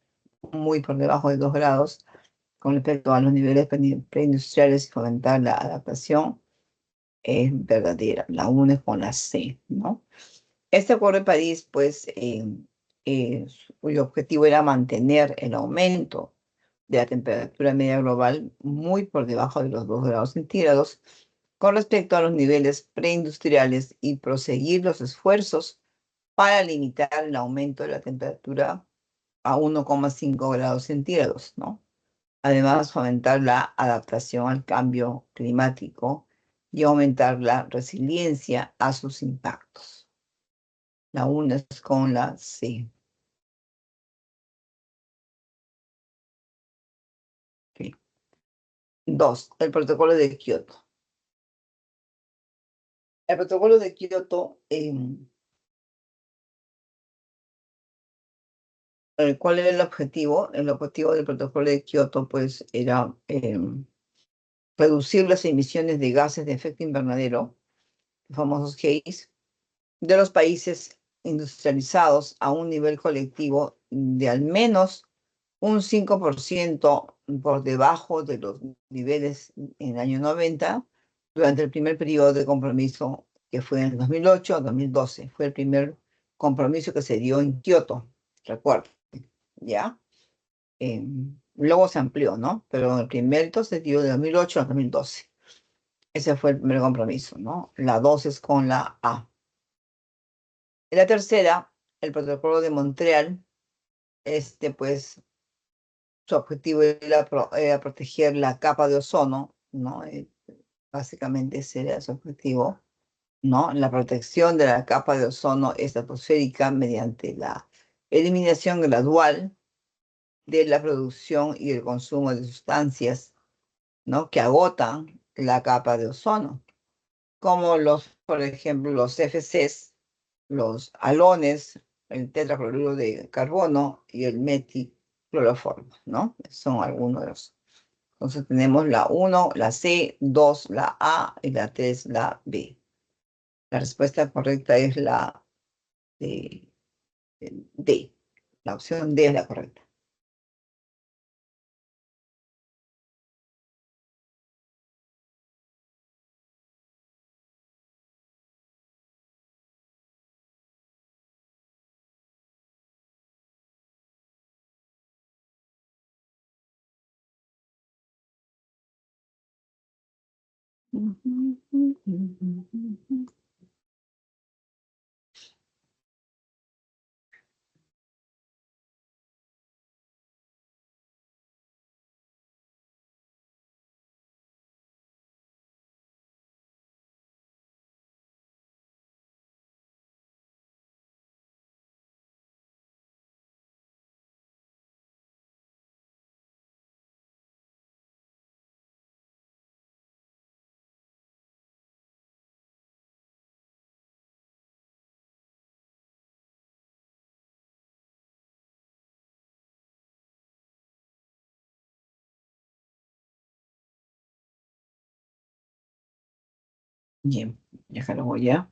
muy por debajo de 2 grados con respecto a los niveles preindustriales y fomentar la adaptación es verdadera. La une con la C, ¿no? Este Acuerdo de París, pues, cuyo objetivo era mantener el aumento de la temperatura media global muy por debajo de los 2 grados centígrados con respecto a los niveles preindustriales y proseguir los esfuerzos para limitar el aumento de la temperatura a 1,5 grados centígrados, ¿no? Además, fomentar la adaptación al cambio climático y aumentar la resiliencia a sus impactos. La una es con la C. Ok. Dos, el protocolo de Kioto. El protocolo de Kioto, ¿cuál era el objetivo? El objetivo del protocolo de Kioto, pues, era reducir las emisiones de gases de efecto invernadero, los famosos GAIS, de los países industrializados a un nivel colectivo de al menos un 5% por debajo de los niveles en el año 90, durante el primer periodo de compromiso que fue en el 2008 a 2012. Fue el primer compromiso que se dio en Kioto, recuerdo, ¿ya? Luego se amplió, ¿no? Pero el primero se dio de 2008 a 2012. Ese fue el primer compromiso, ¿no? La dos es con la A. Y la tercera, el protocolo de Montreal, pues, su objetivo era proteger la capa de ozono, ¿no? Básicamente ese era su objetivo, ¿no? La protección de la capa de ozono estratosférica mediante la eliminación gradual de la producción y el consumo de sustancias, ¿no? Que agotan la capa de ozono, como por ejemplo, los FCs, los halones, el tetracloruro de carbono y el meticloroformo, ¿no? Son algunos de los. Entonces tenemos la uno, la C, 2, la A y la 3, la B. La respuesta correcta es la D. D. La opción D es la correcta. Bien. Déjalo ya.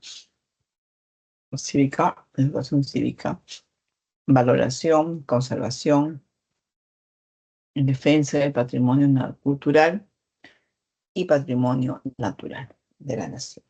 Cívica, educación cívica, valoración, conservación, en defensa del patrimonio cultural y patrimonio natural de la nación.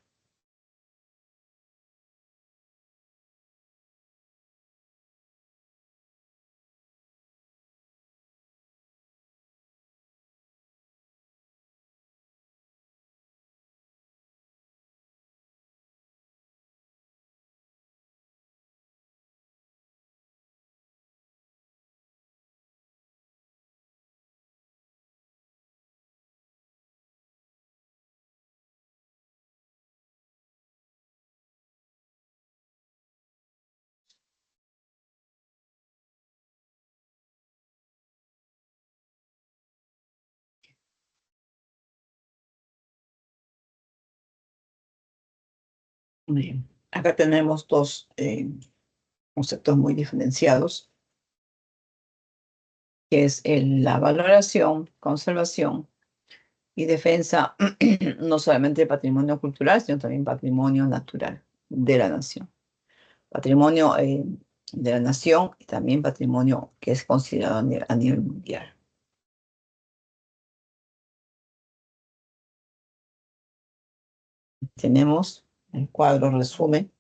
Bien. Acá tenemos dos conceptos muy diferenciados, que es la valoración, conservación y defensa, no solamente de patrimonio cultural, sino también patrimonio natural de la nación. Patrimonio de la nación y también patrimonio que es considerado a nivel mundial. Tenemos el cuadro resumen.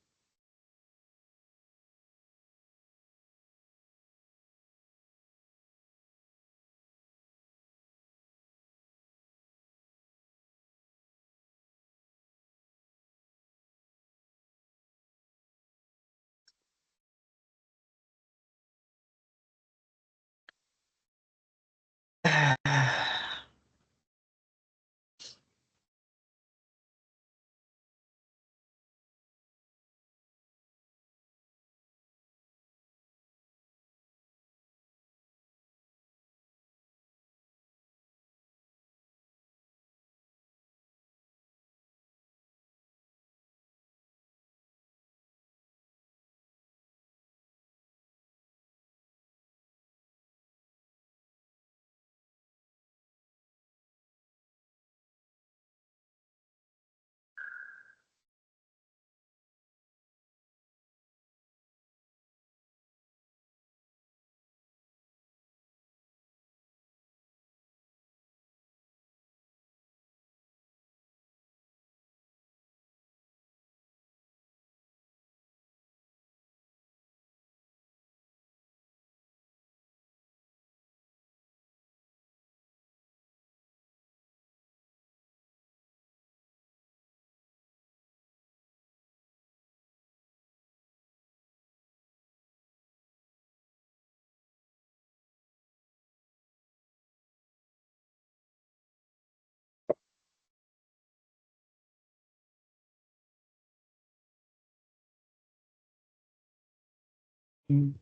Mm,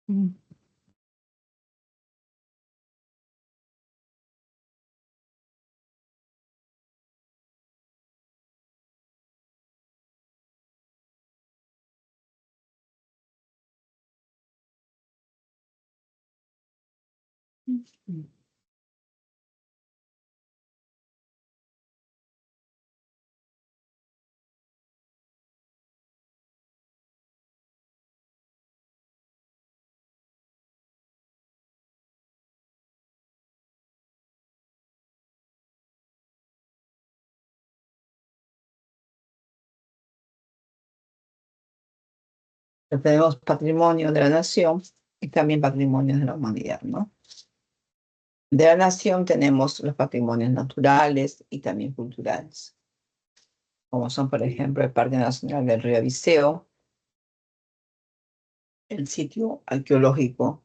mm, mm, Tenemos patrimonio de la nación y también patrimonio de la humanidad, ¿no? De la nación tenemos los patrimonios naturales y también culturales, como son, por ejemplo, el Parque Nacional del Río Viseo, el sitio arqueológico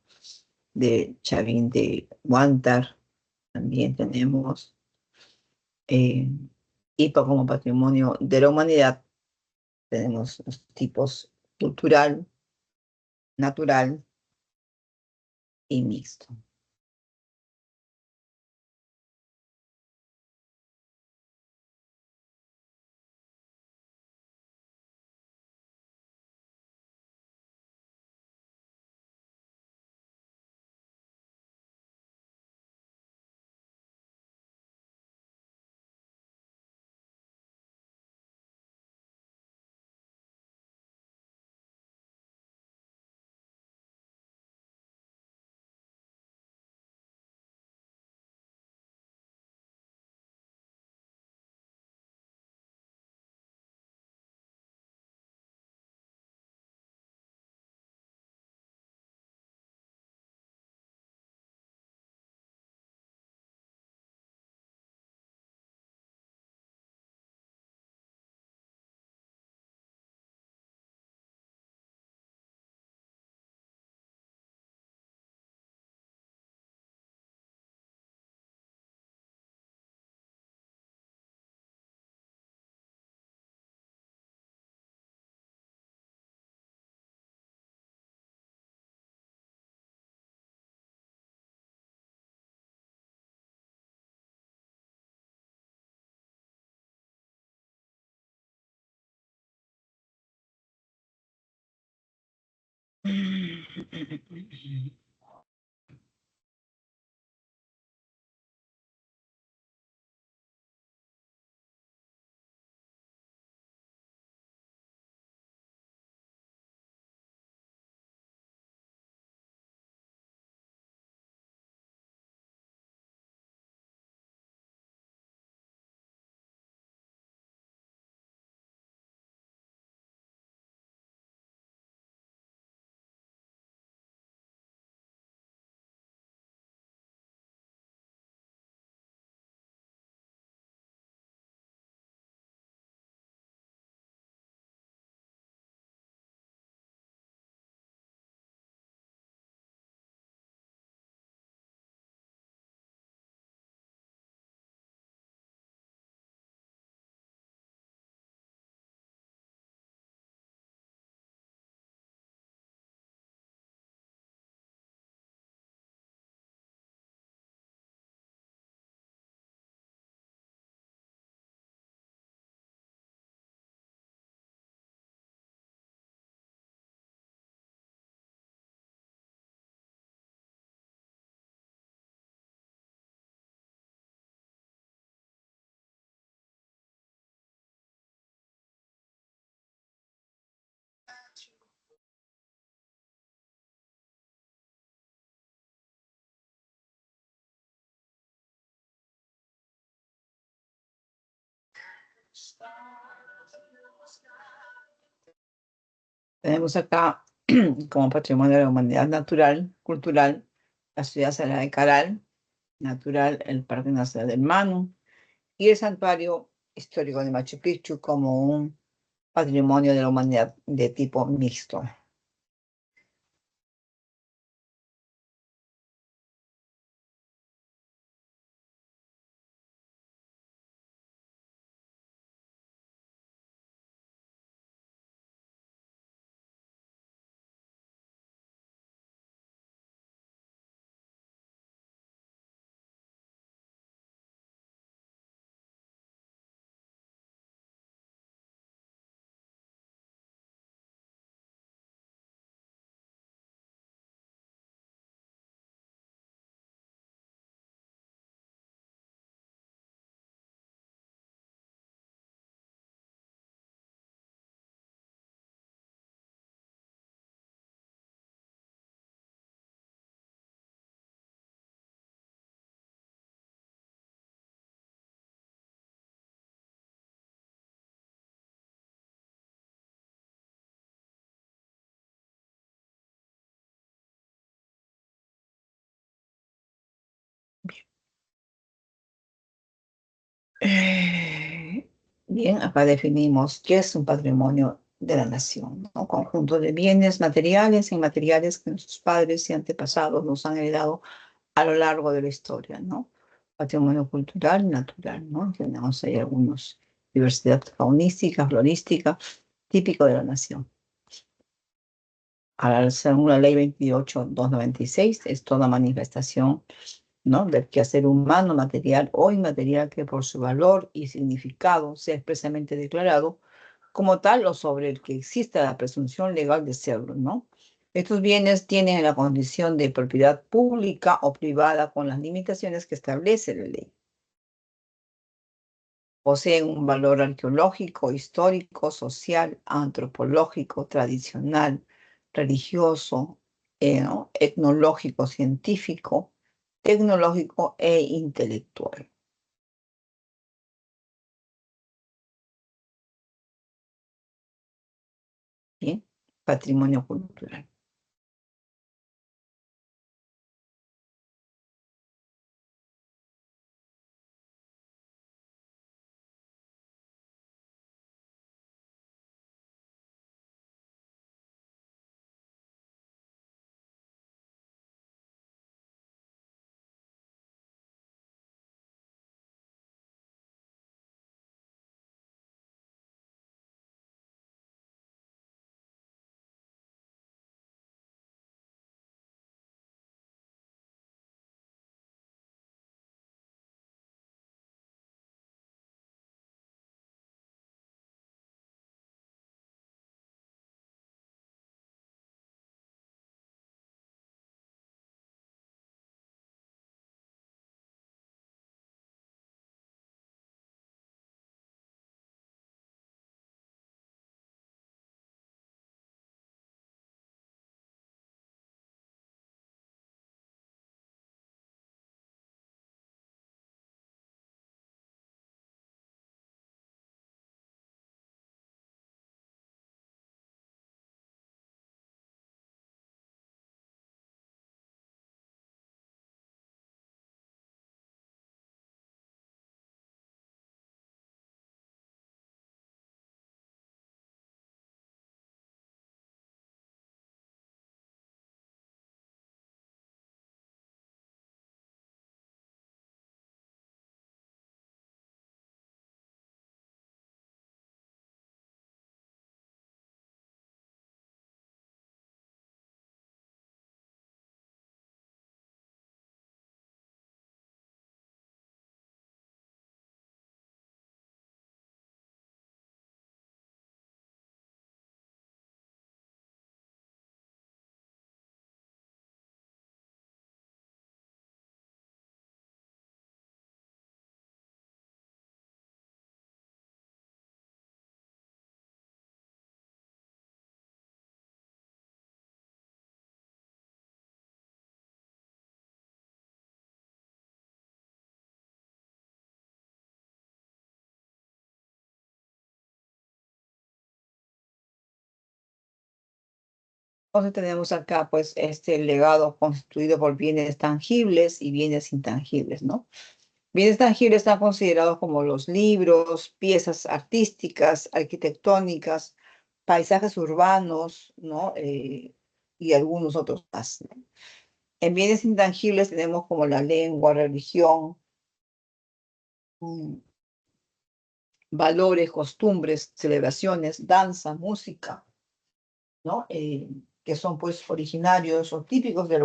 de Chavín de Huántar, también tenemos, eh, y como patrimonio de la humanidad tenemos los tipos cultural, natural y mixto. Tenemos acá como patrimonio de la humanidad natural, cultural, la ciudad sagrada de Caral, natural, el Parque Nacional del Manu y el santuario histórico de Machu Picchu como un patrimonio de la humanidad de tipo mixto. Eh, Bien, acá definimos qué es un patrimonio de la nación, ¿no? Conjunto de bienes materiales e inmateriales que nuestros padres y antepasados nos han heredado a lo largo de la historia, ¿no? Patrimonio cultural y natural, ¿no? Tenemos ahí algunos, diversidad faunística, florística, típico de la nación. Según la ley 28.296, es toda manifestación, ¿no?, del quehacer humano, material o inmaterial que por su valor y significado sea expresamente declarado como tal o sobre el que exista la presunción legal de serlo, ¿no? Estos bienes tienen la condición de propiedad pública o privada con las limitaciones que establece la ley. Poseen un valor arqueológico, histórico, social, antropológico, tradicional, religioso, ¿no?, etnológico, científico, tecnológico e intelectual. Bien, patrimonio cultural. Entonces tenemos acá pues este legado constituido por bienes tangibles y bienes intangibles, ¿no? Bienes tangibles están considerados como los libros, piezas artísticas, arquitectónicas, paisajes urbanos, ¿no? Y algunos otros más, ¿no? En bienes intangibles tenemos como la lengua, religión, mm, valores, costumbres, celebraciones, danza, música, ¿no? Que son pues originarios o típicos de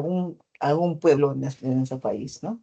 algún pueblo en nuestro país, ¿no?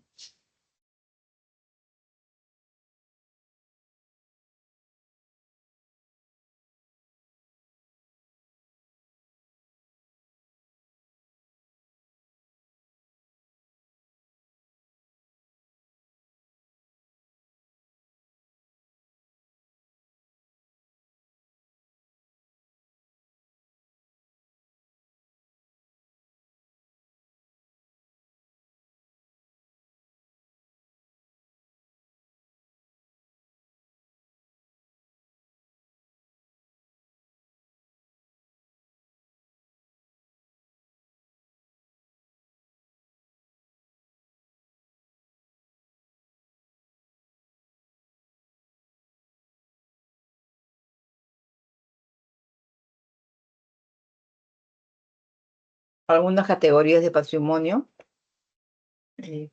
Algunas categorías de patrimonio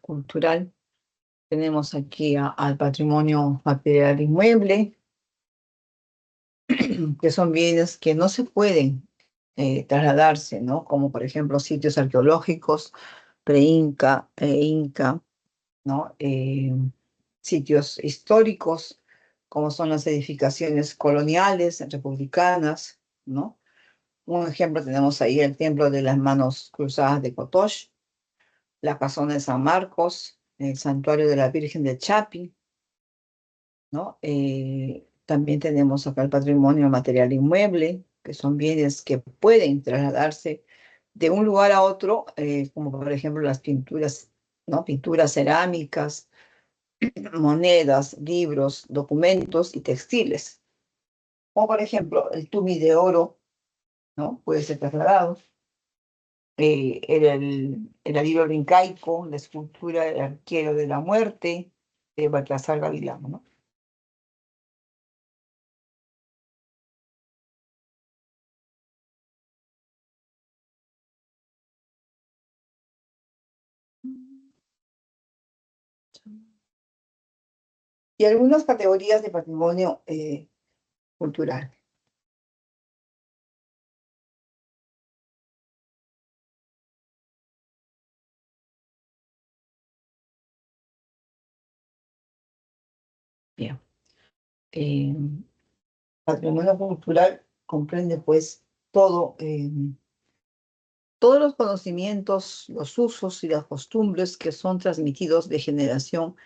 cultural. Tenemos aquí al patrimonio material inmueble, que son bienes que no se pueden trasladarse, ¿no? Como por ejemplo sitios arqueológicos, pre-Inca Inca, ¿no? Sitios históricos, como son las edificaciones coloniales, republicanas, ¿no? Un ejemplo tenemos ahí el Templo de las Manos Cruzadas de Cotox, la Casona de San Marcos, el Santuario de la Virgen de Chapi, ¿no? También tenemos acá el patrimonio material inmueble, que son bienes que pueden trasladarse de un lugar a otro, como por ejemplo las pinturas, ¿no? Pinturas cerámicas, monedas, libros, documentos y textiles. O por ejemplo el tumi de oro, ¿no? Puede ser trasladado. El aliro incaico, la escultura del arquero de la muerte, de Baltasar Gavilán, ¿no? Y algunas categorías de patrimonio cultural. Bien. Eh, Patrimonio cultural comprende pues todo, todos los conocimientos, los usos y las costumbres que son transmitidos de generación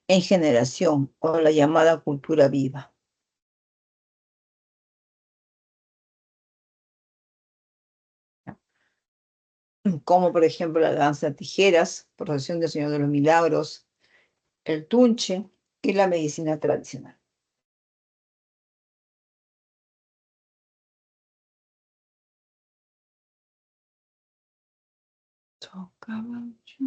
en generación, o la llamada cultura viva, como por ejemplo la danza de tijeras, procesión del Señor de los Milagros, el tunche y la medicina tradicional. Tocaba yo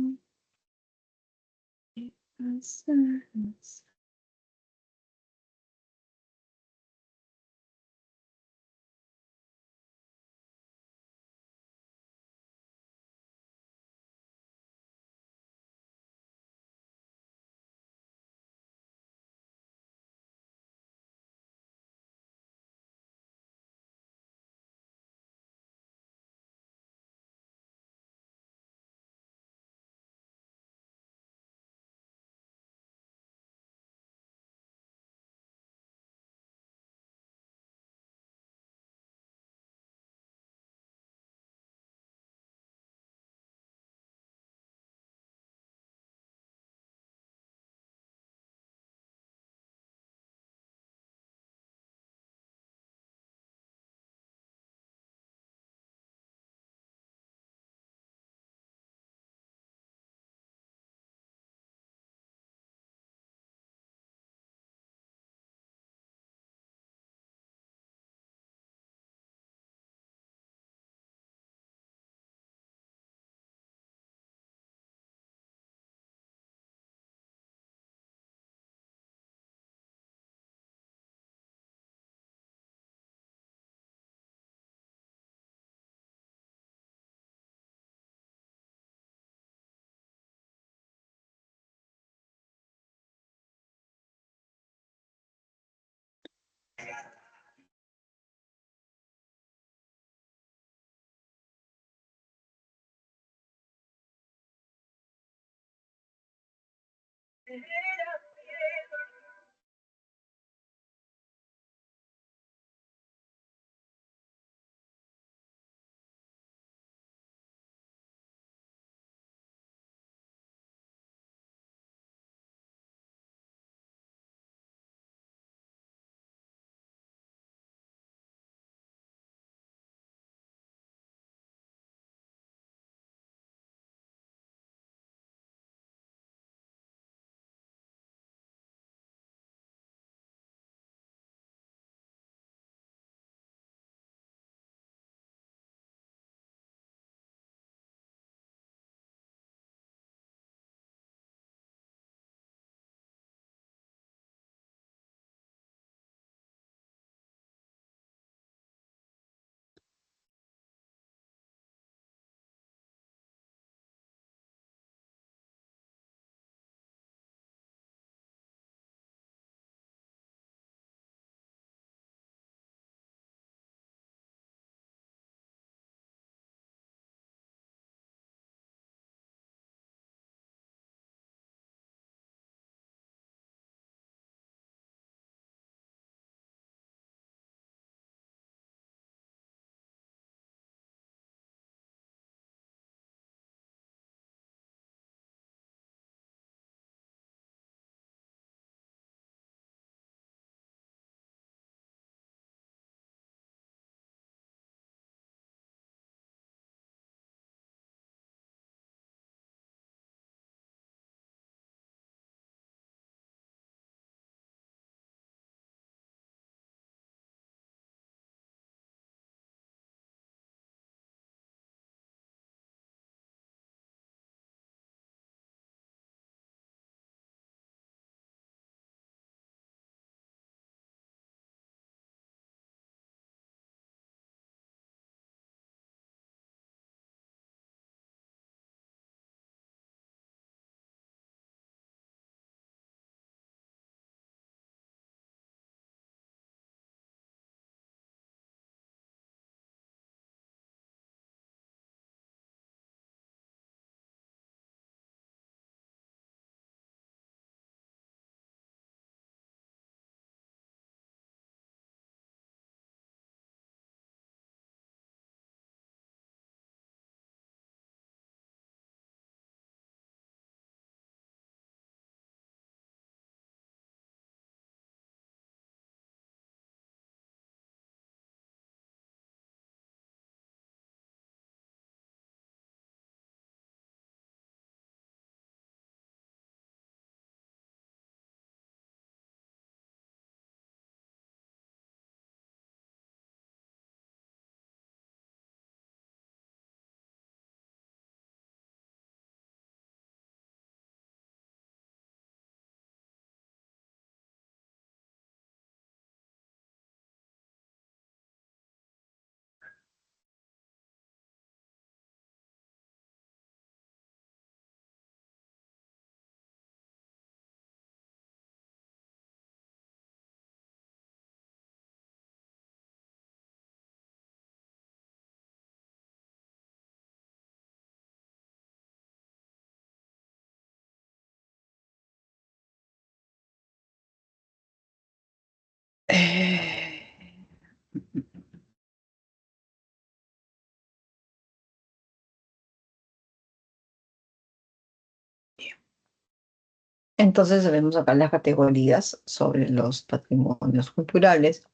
Entonces vemos acá las categorías sobre los patrimonios culturales,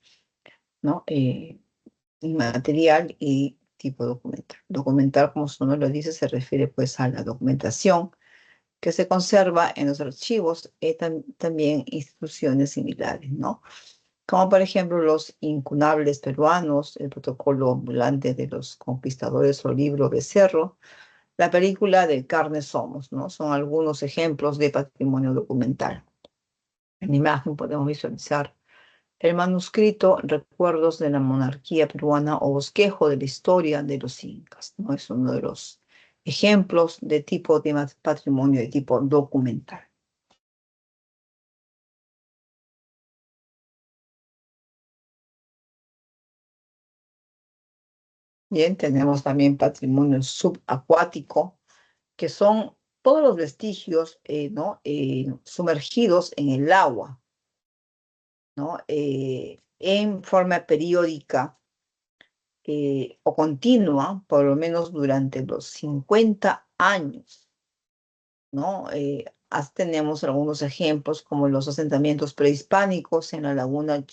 ¿no? Inmaterial y tipo documental. Documental, como su nombre lo dice, se refiere pues a la documentación que se conserva en los archivos y también instituciones similares, ¿no? Como por ejemplo los incunables peruanos, el protocolo ambulante de los conquistadores o libro Becerro, la película de Carne Somos, ¿no? Son algunos ejemplos de patrimonio documental. En imagen podemos visualizar el manuscrito Recuerdos de la monarquía peruana o bosquejo de la historia de los incas, ¿no? Es uno de los ejemplos de tipo de patrimonio de tipo documental. Bien, tenemos también patrimonio subacuático, que son todos los vestigios, ¿no? Sumergidos en el agua, ¿no? En forma periódica o continua, por lo menos durante los 50 años, ¿no? Tenemos algunos ejemplos como los asentamientos prehispánicos en la laguna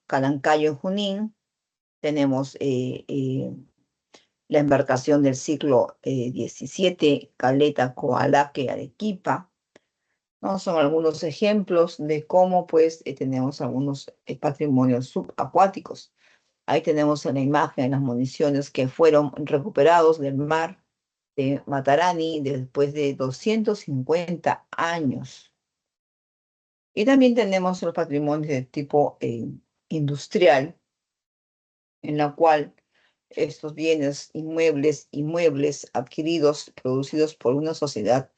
Calancayo en Junín. Tenemos la embarcación del siglo XVII, Caleta Coalaque, Arequipa, ¿no? Son algunos ejemplos de cómo pues tenemos algunos patrimonios subacuáticos. Ahí tenemos en la imagen las municiones que fueron recuperados del mar de Matarani después de 250 años. Y también tenemos los patrimonios de tipo industrial, en la cual estos bienes inmuebles adquiridos, producidos por una sociedad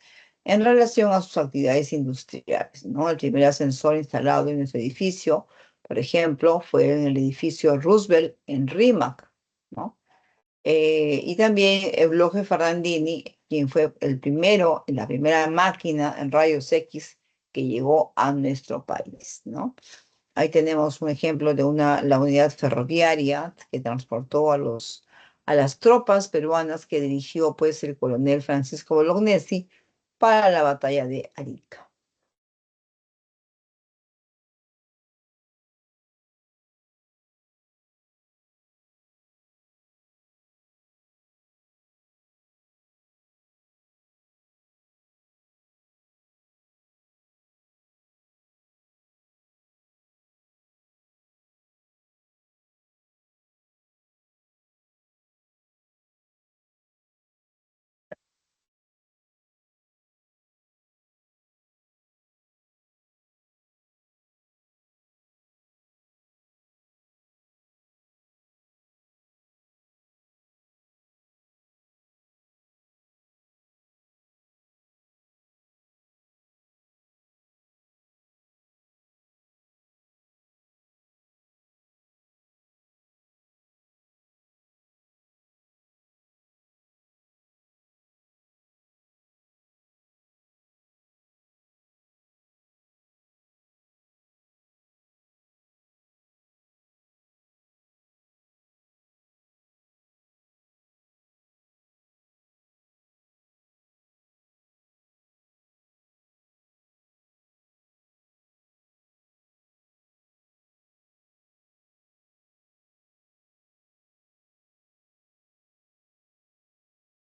en relación a sus actividades industriales, ¿no? El primer ascensor instalado en ese edificio, por ejemplo, fue en el edificio Roosevelt en Rimac, ¿no? Y también Euloge Ferrandini, quien fue el primero, la primera máquina en rayos X que llegó a nuestro país, ¿no? Ahí tenemos un ejemplo de la unidad ferroviaria que transportó a las tropas peruanas que dirigió pues el coronel Francisco Bolognesi para la batalla de Arica.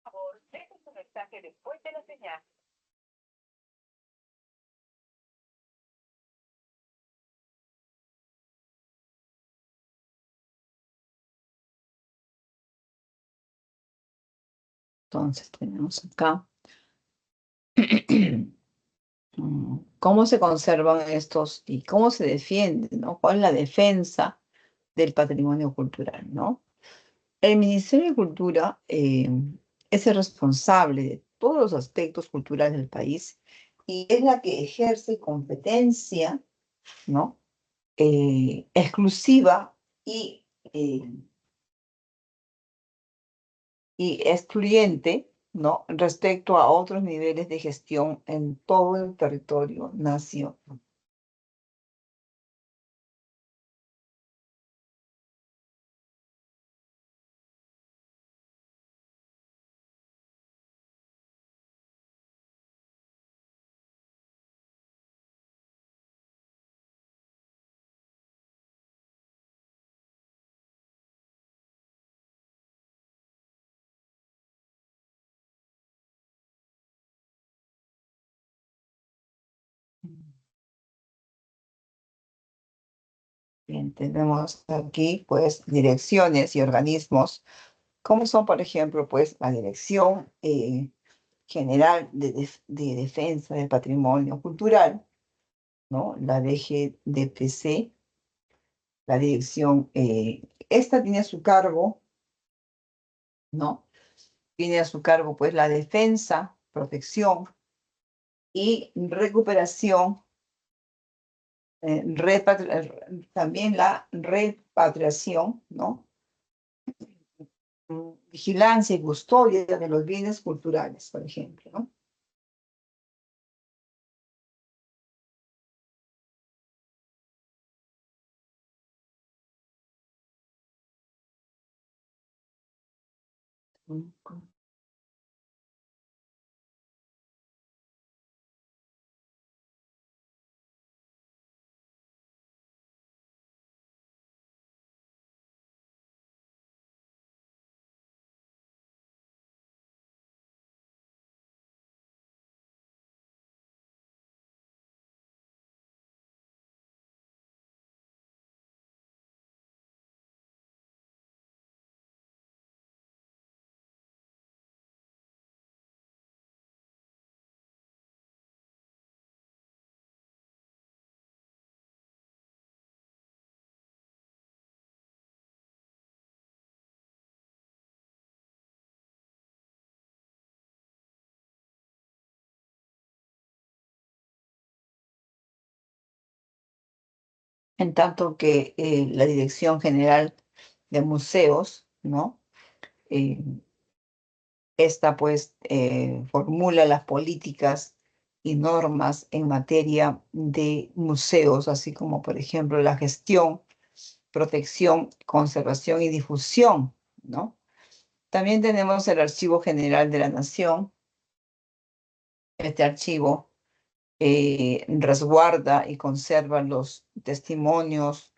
Por favor, deje su mensaje después de la señal. Entonces tenemos acá cómo se conservan estos y cómo se defienden, ¿no? ¿Cuál es la defensa del patrimonio cultural, ¿no? El Ministerio de Cultura es el responsable de todos los aspectos culturales del país y es la que ejerce competencia, ¿no? Exclusiva eh, y excluyente, ¿no? Respecto a otros niveles de gestión en todo el territorio nacional. Bien, tenemos aquí, pues, direcciones y organismos, como son, por ejemplo, pues, la Dirección General de Defensa del Patrimonio Cultural, ¿no? La DGDPC, la dirección, esta tiene a su cargo, ¿no? Tiene a su cargo, pues, la defensa, protección y recuperación, también la repatriación, ¿no? vigilancia y custodia de los bienes culturales, por ejemplo, ¿no? En tanto que la Dirección General de Museos, ¿no? Eh, Esta pues formula las políticas y normas en materia de museos, así como por ejemplo la gestión, protección, conservación y difusión, ¿no? También tenemos el Archivo General de la Nación. Este archivo resguarda y conserva los testimonios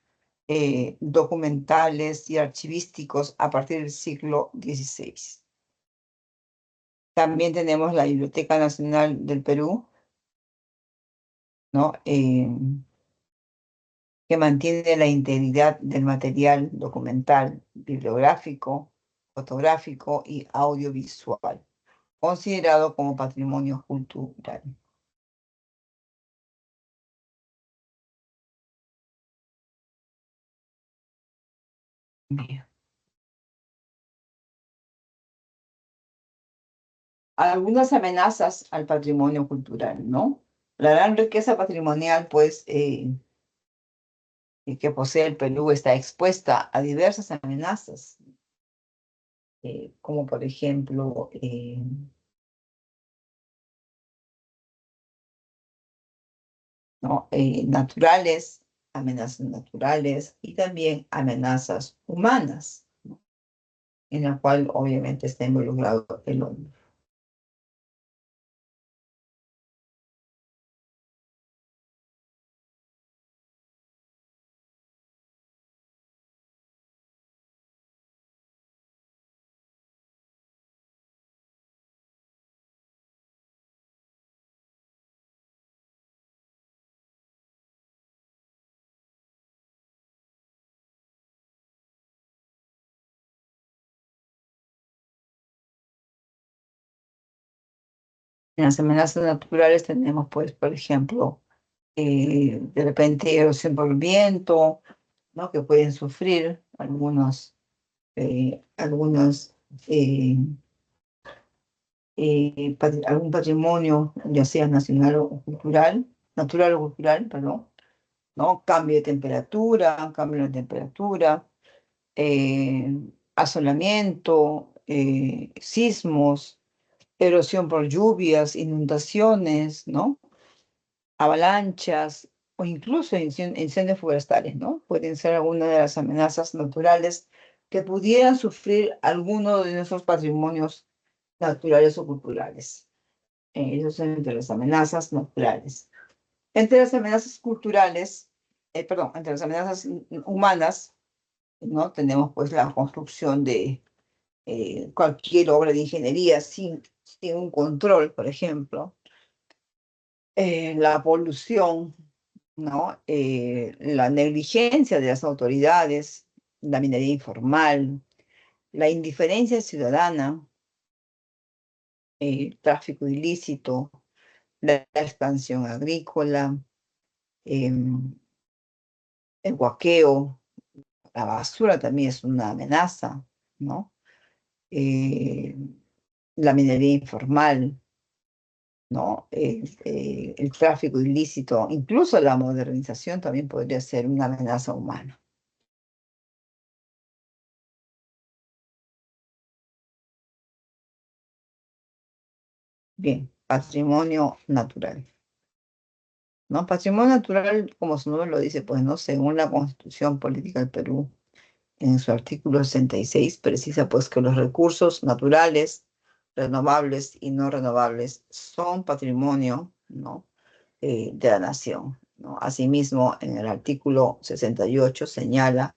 documentales y archivísticos a partir del siglo XVI. También tenemos la Biblioteca Nacional del Perú, ¿no? Que mantiene la integridad del material documental, bibliográfico, fotográfico y audiovisual, considerado como patrimonio cultural. Bien. Algunas amenazas al patrimonio cultural, ¿no? La gran riqueza patrimonial, pues, que posee el Perú está expuesta a diversas amenazas, como por ejemplo, ¿no? Naturales, amenazas naturales y también amenazas humanas, ¿no? En la cual obviamente está involucrado el hombre. En las amenazas naturales tenemos, pues, por ejemplo, de repente erosión por el viento, ¿no? Que pueden sufrir algunos algún patrimonio, ya sea nacional o cultural, natural o cultural, perdón, ¿no? Cambio de temperatura, eh, asolamiento, sismos, erosión por lluvias, inundaciones, ¿no? Avalanchas o incluso incendios forestales, ¿no? Pueden ser algunas de las amenazas naturales que pudieran sufrir alguno de nuestros patrimonios naturales o culturales. Esos son entre las amenazas naturales. Entre las amenazas culturales, perdón, entre las amenazas humanas, ¿no? Tenemos pues la construcción de cualquier obra de ingeniería sin un control, por ejemplo, la polución, ¿no? La negligencia de las autoridades, la minería informal, la indiferencia ciudadana, el tráfico ilícito, la expansión agrícola, em, el huaqueo, la basura también es una amenaza, ¿no? Eh, la minería informal, ¿no? El tráfico ilícito, incluso la modernización también podría ser una amenaza humana. Bien, patrimonio natural. ¿No? Patrimonio natural, como su nombre lo dice, pues, ¿no? Según la Constitución Política del Perú, en su artículo 66, precisa, pues, que los recursos naturales, renovables y no renovables, son patrimonio, ¿no? De la nación, ¿no? Asimismo, en el artículo 68 señala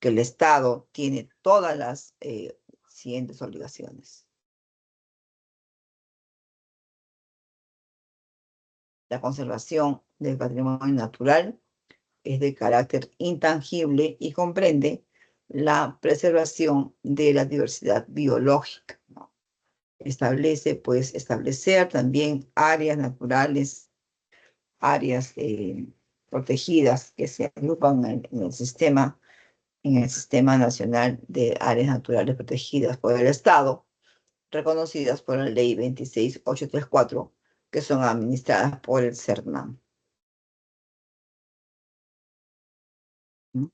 que el Estado tiene todas las siguientes obligaciones. La conservación del patrimonio natural es de carácter intangible y comprende la preservación de la diversidad biológica, ¿no? Establece, pues, establecer también áreas naturales, áreas protegidas que se agrupan en el Sistema Nacional de Áreas Naturales Protegidas por el Estado, reconocidas por la Ley 26834, que son administradas por el CERNAM. ¿No?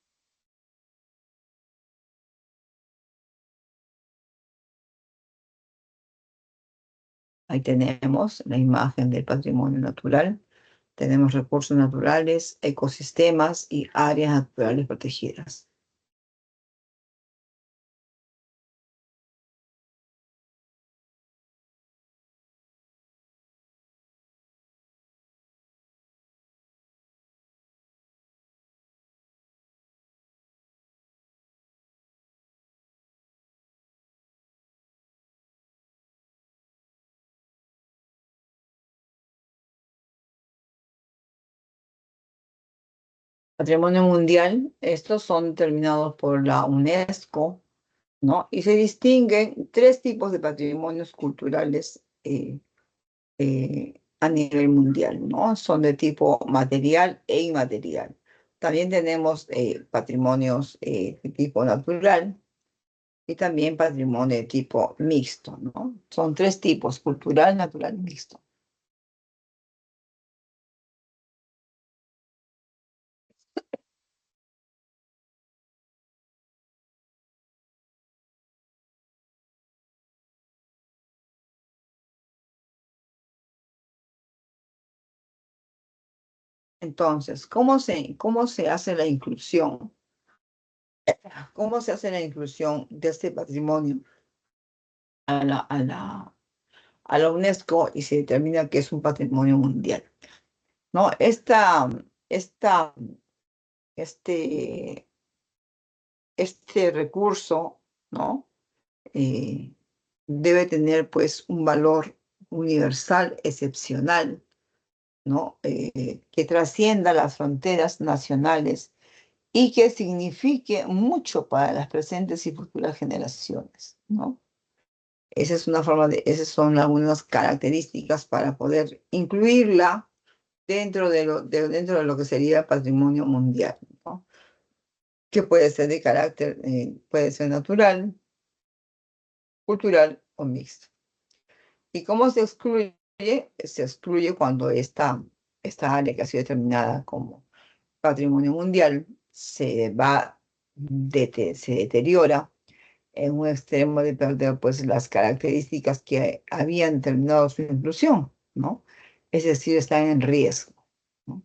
Ahí tenemos la imagen del patrimonio natural. Tenemos recursos naturales, ecosistemas y áreas naturales protegidas. Patrimonio mundial, estos son determinados por la UNESCO, ¿no? Y se distinguen tres tipos de patrimonios culturales a nivel mundial, ¿no? Son de tipo material e inmaterial. También tenemos patrimonios de tipo natural y también patrimonio de tipo mixto, ¿no? Son tres tipos: cultural, natural y mixto. Entonces, cómo se hace la inclusión? ¿Cómo se hace la inclusión de este patrimonio a a la UNESCO y se determina que es un patrimonio mundial? ¿No? Este, este recurso, ¿no? Eh, debe tener, pues, un valor universal, excepcional, ¿no? Que trascienda las fronteras nacionales y que signifique mucho para las presentes y futuras generaciones, ¿no? Esa es una forma esas son algunas características para poder incluirla dentro de lo que sería patrimonio mundial, ¿no? Que puede ser de carácter, puede ser natural, cultural o mixto. ¿Y cómo se excluye? Se excluye cuando esta área que ha sido determinada como patrimonio mundial se deteriora en un extremo de perder, pues, las características que habían determinado su inclusión, ¿no? Es decir, están en riesgo, ¿no?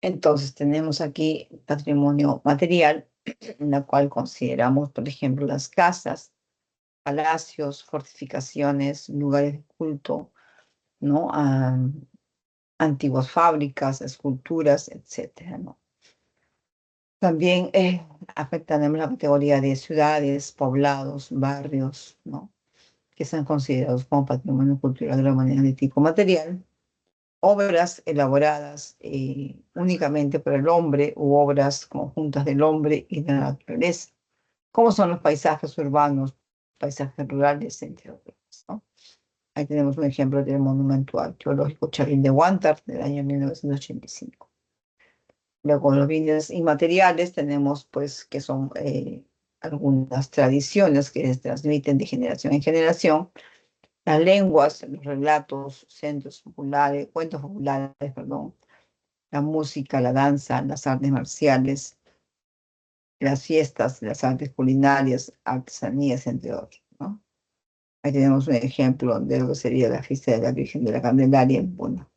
Entonces tenemos aquí patrimonio material, en la cual consideramos, por ejemplo, las casas, palacios, fortificaciones, lugares de culto, ¿no? Antiguas fábricas, esculturas, etcétera, ¿no? También tenemos la categoría de ciudades, poblados, barrios, ¿no? Que están considerados como patrimonio cultural de la humanidad de tipo material, obras elaboradas únicamente por el hombre u obras conjuntas del hombre y de la naturaleza, como son los paisajes urbanos, paisajes rurales, entre otros, ¿no? Ahí tenemos un ejemplo del monumento arqueológico Charrín de Huántar del año 1985. Luego, los bienes inmateriales tenemos, pues, que son algunas tradiciones que se transmiten de generación en generación, las lenguas, los relatos, centros populares, cuentos populares, perdón, la música, la danza, las artes marciales, las fiestas, las artes culinarias, artesanías, entre otros, ¿no? Ahí tenemos un ejemplo de lo que sería la fiesta de la Virgen de la Candelaria en Puno.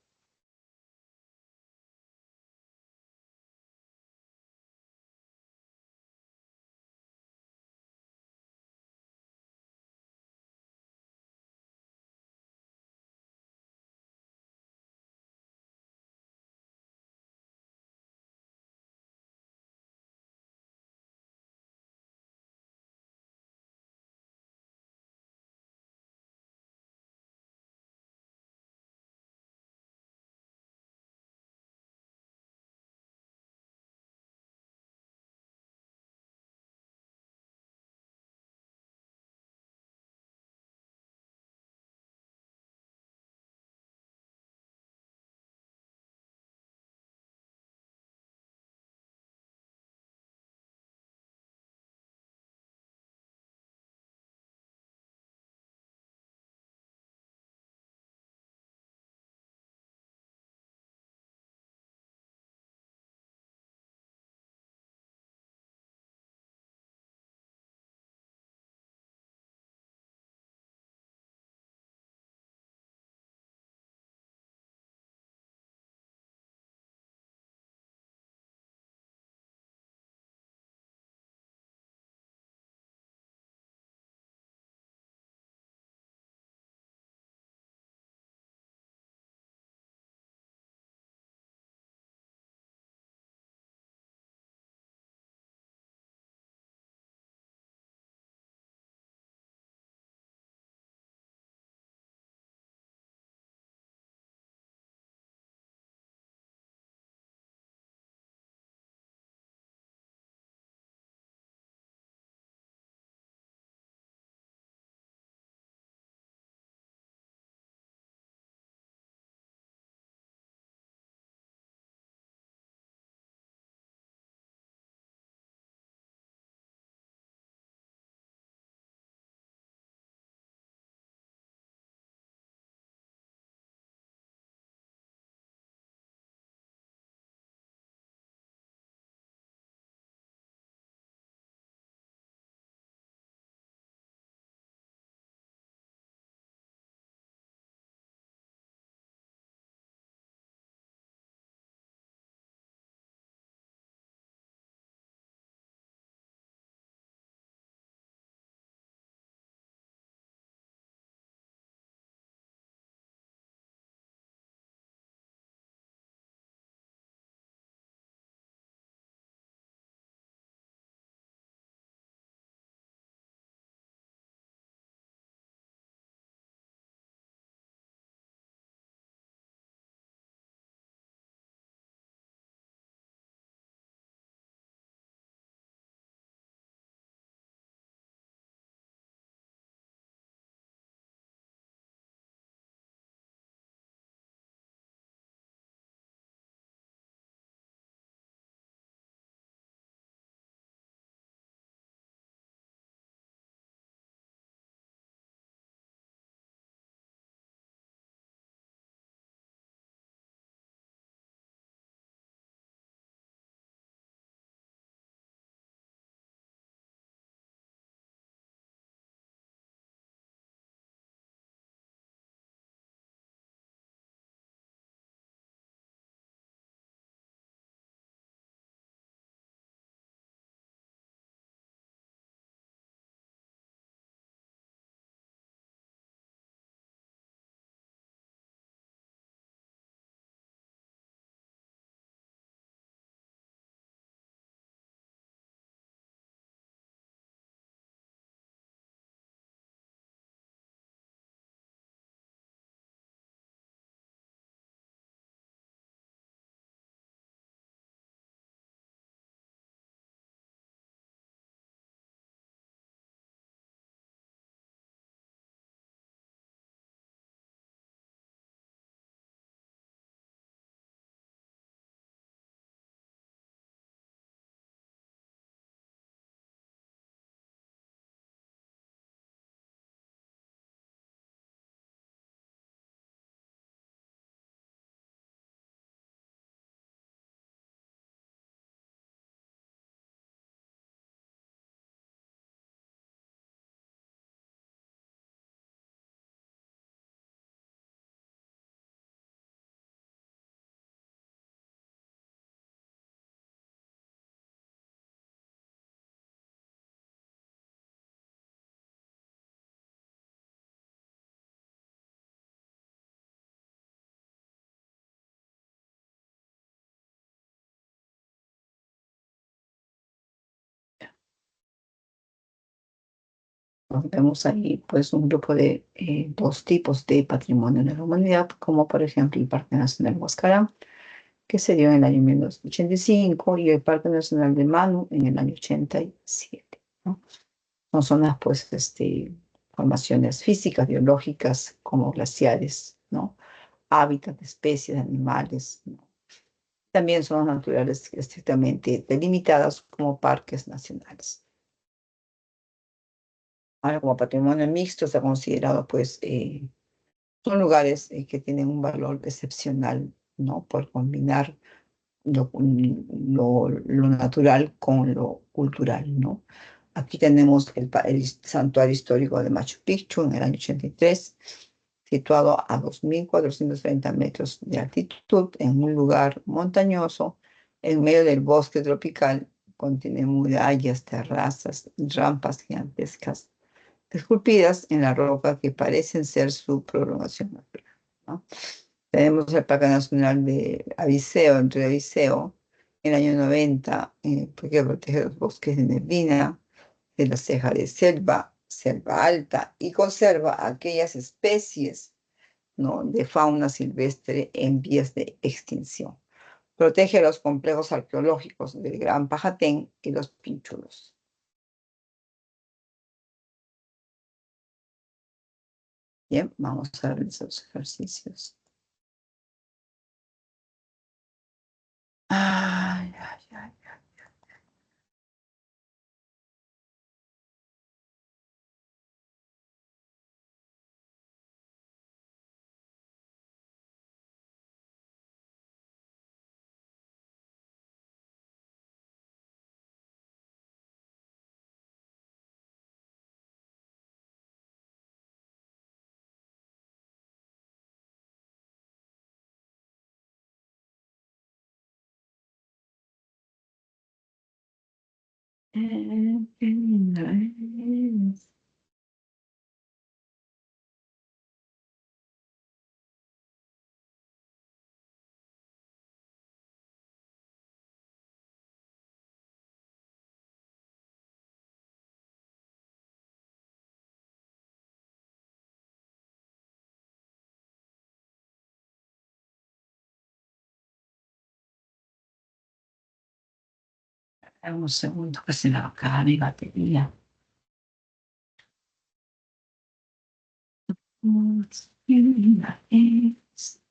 Vemos ahí pues un grupo de dos tipos de patrimonio de la humanidad, como por ejemplo el Parque Nacional Huascarán, que se dio en el año 1985, y el Parque Nacional de Manu en el año 87, ¿no? Son zonas pues formaciones físicas, biológicas, como glaciares, ¿no? Hábitat de especies, de animales, ¿no? También zonas naturales estrictamente delimitadas como parques nacionales. Ahora, como patrimonio mixto está considerado, pues, son lugares que tienen un valor excepcional, ¿no? Por combinar lo natural con lo cultural, ¿no? Aquí tenemos el santuario histórico de Machu Picchu en el año 83, situado a 2.430 metros de altitud en un lugar montañoso en medio del bosque tropical. Contiene murallas, terrazas, rampas gigantescas esculpidas en la roca que parecen ser su prolongación natural, ¿no? Tenemos el Parque Nacional de Aviseo, entre Aviseo, en el año 90, porque protege los bosques de neblina, de la ceja de selva, selva alta, y conserva aquellas especies, ¿no? De fauna silvestre en vías de extinción. Protege los complejos arqueológicos del Gran Pajatén y los Pinchulos. Bien, vamos a realizar los ejercicios. Ay, ay, ay. Qué linda es. Dame un segundo que se me acaba mi batería. Qué linda es.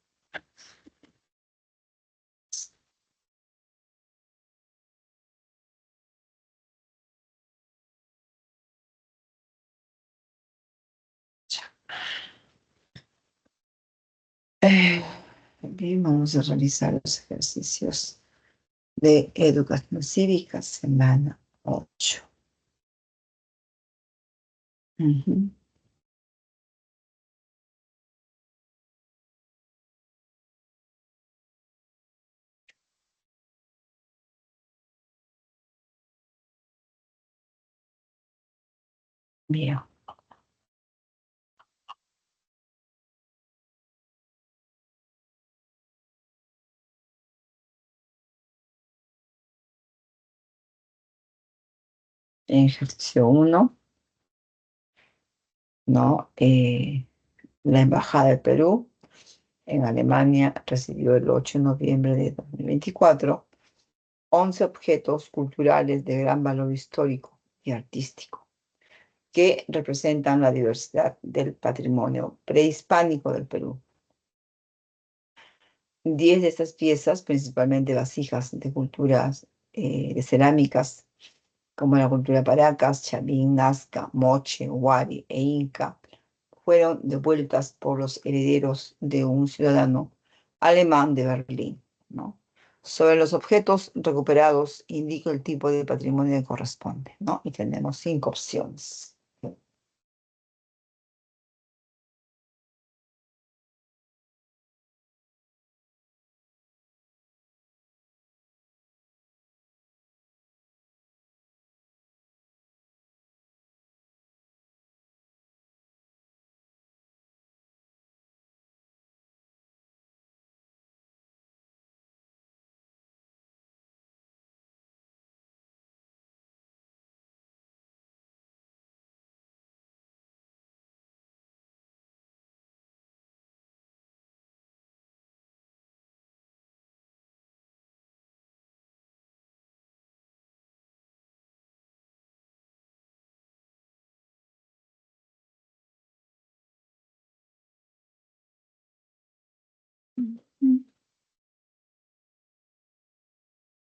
Eh, Bien, vamos a realizar los ejercicios de educación cívica, semana 8. Ujú. Bien, en ejercicio 1, ¿no? La Embajada del Perú en Alemania recibió el 8 de noviembre de 2024 11 objetos culturales de gran valor histórico y artístico que representan la diversidad del patrimonio prehispánico del Perú. 10 de estas piezas, principalmente vasijas de culturas de cerámicas, como la cultura Paracas, Chavín, Nazca, Moche, Huari e Inca, fueron devueltas por los herederos de un ciudadano alemán de Berlín, ¿no? Sobre los objetos recuperados indica el tipo de patrimonio que corresponde, ¿no? Y tenemos 5 opciones.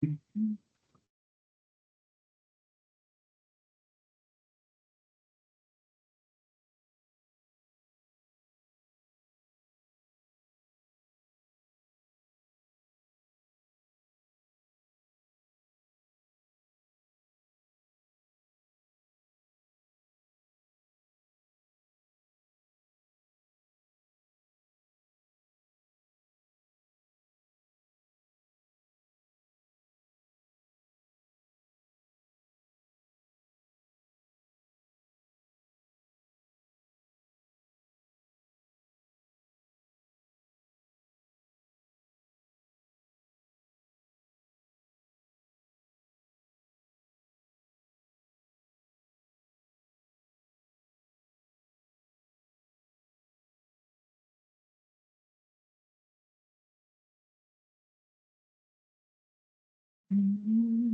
Ujú. Ujú.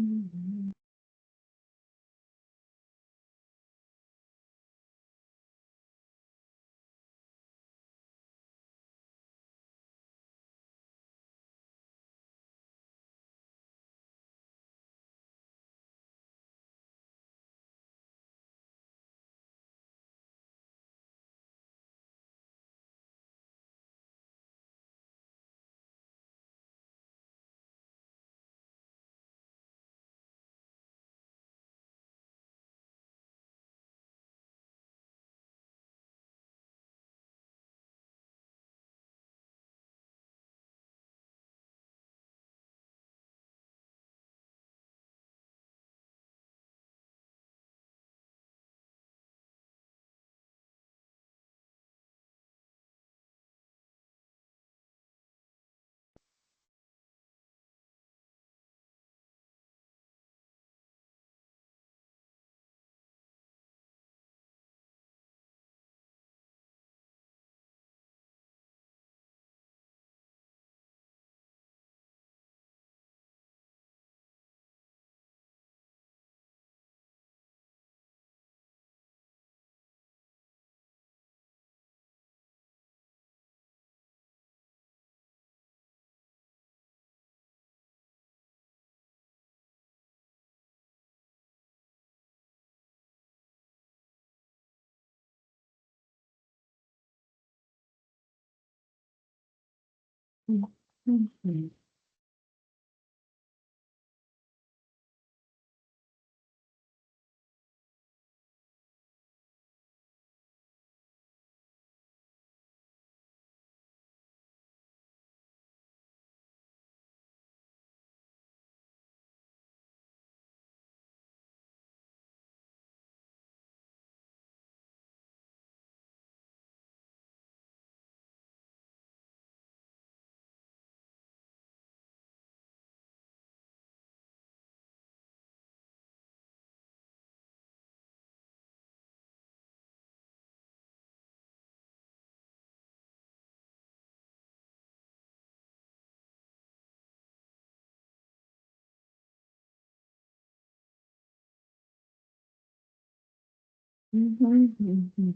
Ujú, ujú.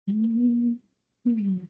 Mm, mm.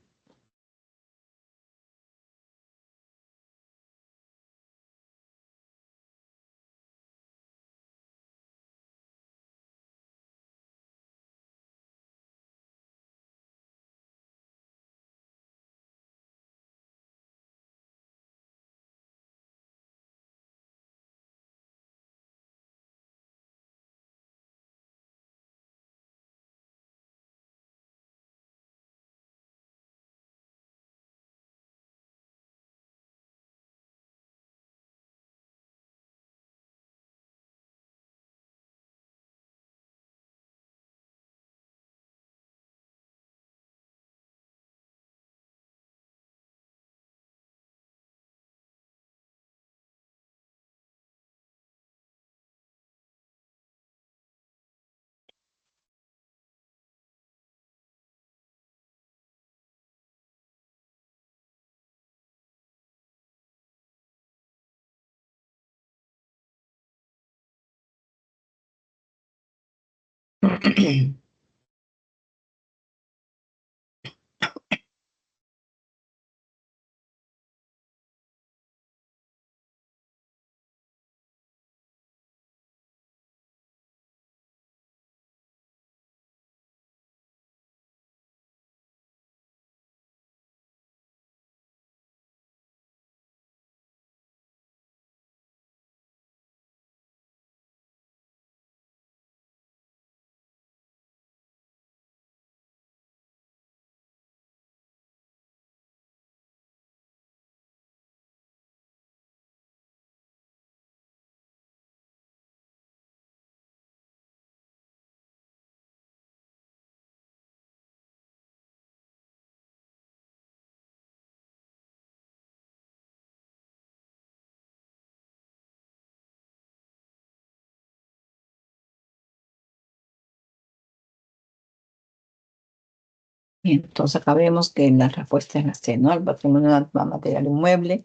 Bien, entonces acá vemos que la respuesta es la C, ¿no? El patrimonio material inmueble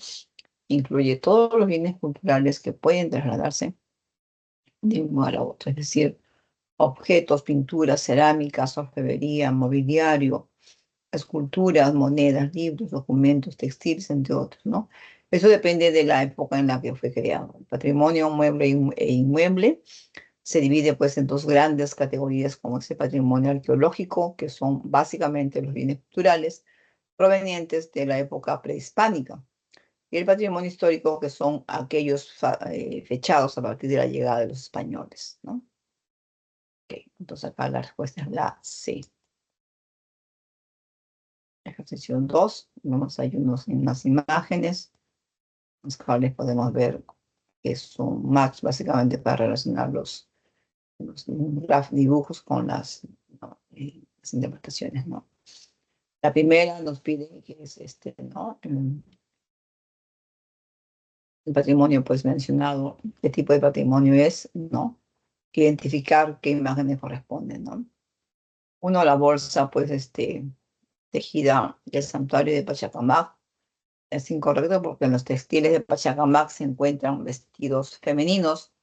incluye todos los bienes culturales que pueden trasladarse de un lugar a otro, es decir, objetos, pinturas, cerámicas, orfebrería, mobiliario, esculturas, monedas, libros, documentos, textiles, entre otros, ¿no? Eso depende de la época en la que fue creado. El patrimonio mueble e inmueble se divide pues en dos grandes categorías como ese patrimonio arqueológico, que son básicamente los bienes culturales provenientes de la época prehispánica, y el patrimonio histórico, que son aquellos fechados a partir de la llegada de los españoles, ¿no? Ok, entonces acá la respuesta es la C. Ejercicio 2, vamos a unas imágenes, las cuales podemos ver que son match básicamente para relacionar los dibujos con ¿no? Las interpretaciones, ¿no? La primera nos pide que es ¿no? El patrimonio pues mencionado, qué tipo de patrimonio es, ¿no? Identificar qué imágenes corresponden, ¿no? Uno, la bolsa pues tejida del santuario de Pachacamac. Es incorrecto porque en los textiles de Pachacamac se encuentran vestidos femeninos,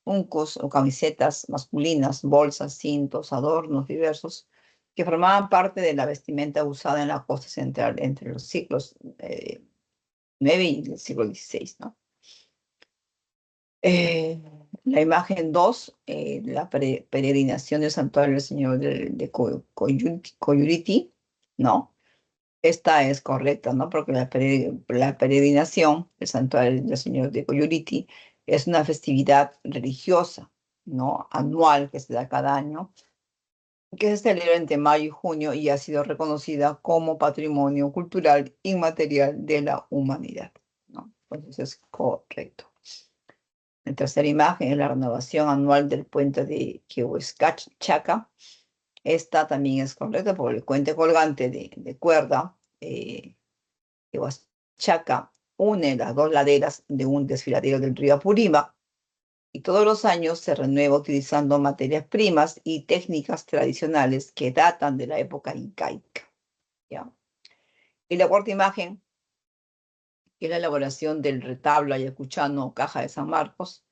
juncos o camisetas masculinas, bolsas, cintos, adornos diversos que formaban parte de la vestimenta usada en la costa central entre los siglos IX y el siglo XVI, ¿no? Eh, la imagen 2, la peregrinación del santuario del Señor de Coyuriti, ¿no? Esta es correcta, ¿no? Porque la peregrinación del santuario del Señor de Coyuriti es una festividad religiosa, ¿no? Anual que se da cada año, que se celebra entre mayo y junio y ha sido reconocida como Patrimonio Cultural Inmaterial de la Humanidad, ¿no? Entonces es correcto. La tercera imagen es la renovación anual del puente de Chaca. Esta también es correcta porque el puente colgante de cuerda de Huachaca une las dos laderas de un desfiladero del río Apurímac y todos los años se renueva utilizando materias primas y técnicas tradicionales que datan de la época incaica, ¿ya? Y la cuarta imagen es la elaboración del retablo ayacuchano o caja de San Marcos,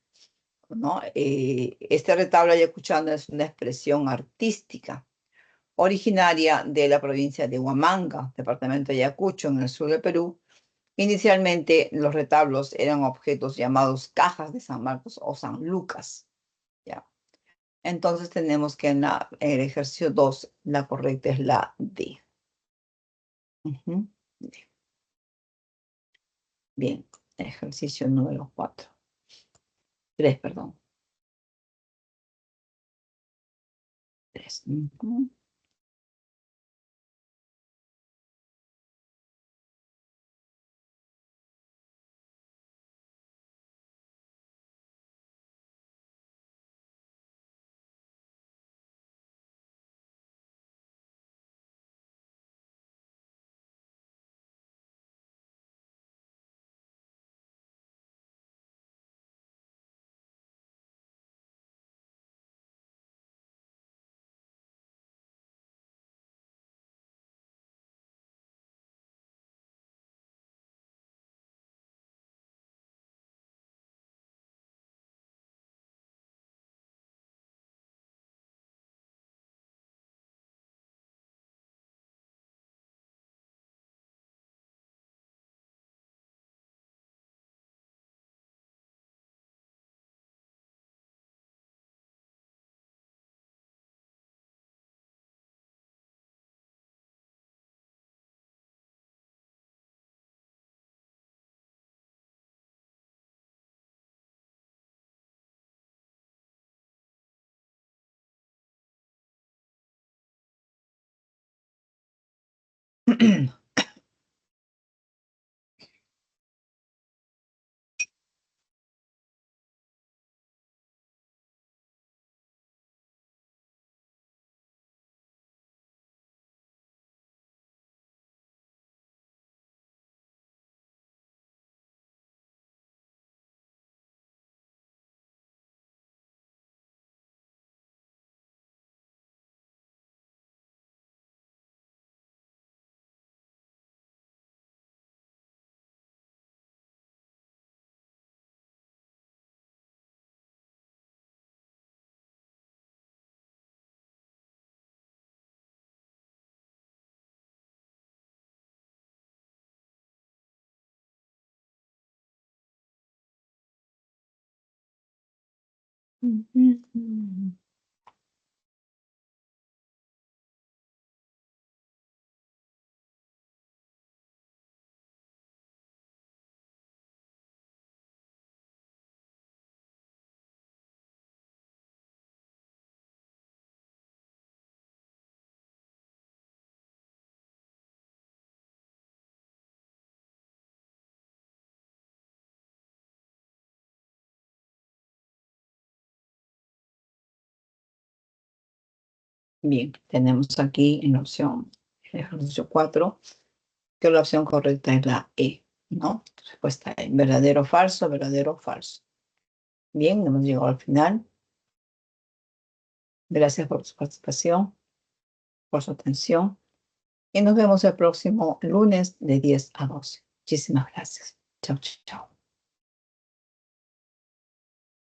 ¿no? Este retablo ayacuchano es una expresión artística originaria de la provincia de Huamanga, departamento de Ayacucho, en el sur del Perú. Inicialmente, los retablos eran objetos llamados cajas de San Marcos o San Lucas. ¿Ya? Entonces tenemos que en el ejercicio 2, la correcta es la D. Ujú. D. Bien, ejercicio número 4. 3, perdón. 3. Ujú. Bien, tenemos aquí en la opción, el ejercicio 4, que la opción correcta es la E, ¿no? Respuesta E, verdadero o falso, verdadero o falso. Bien, hemos llegado al final. Gracias por su participación, por su atención. Y nos vemos el próximo lunes de 10 a 12. Muchísimas gracias. Chao, chao.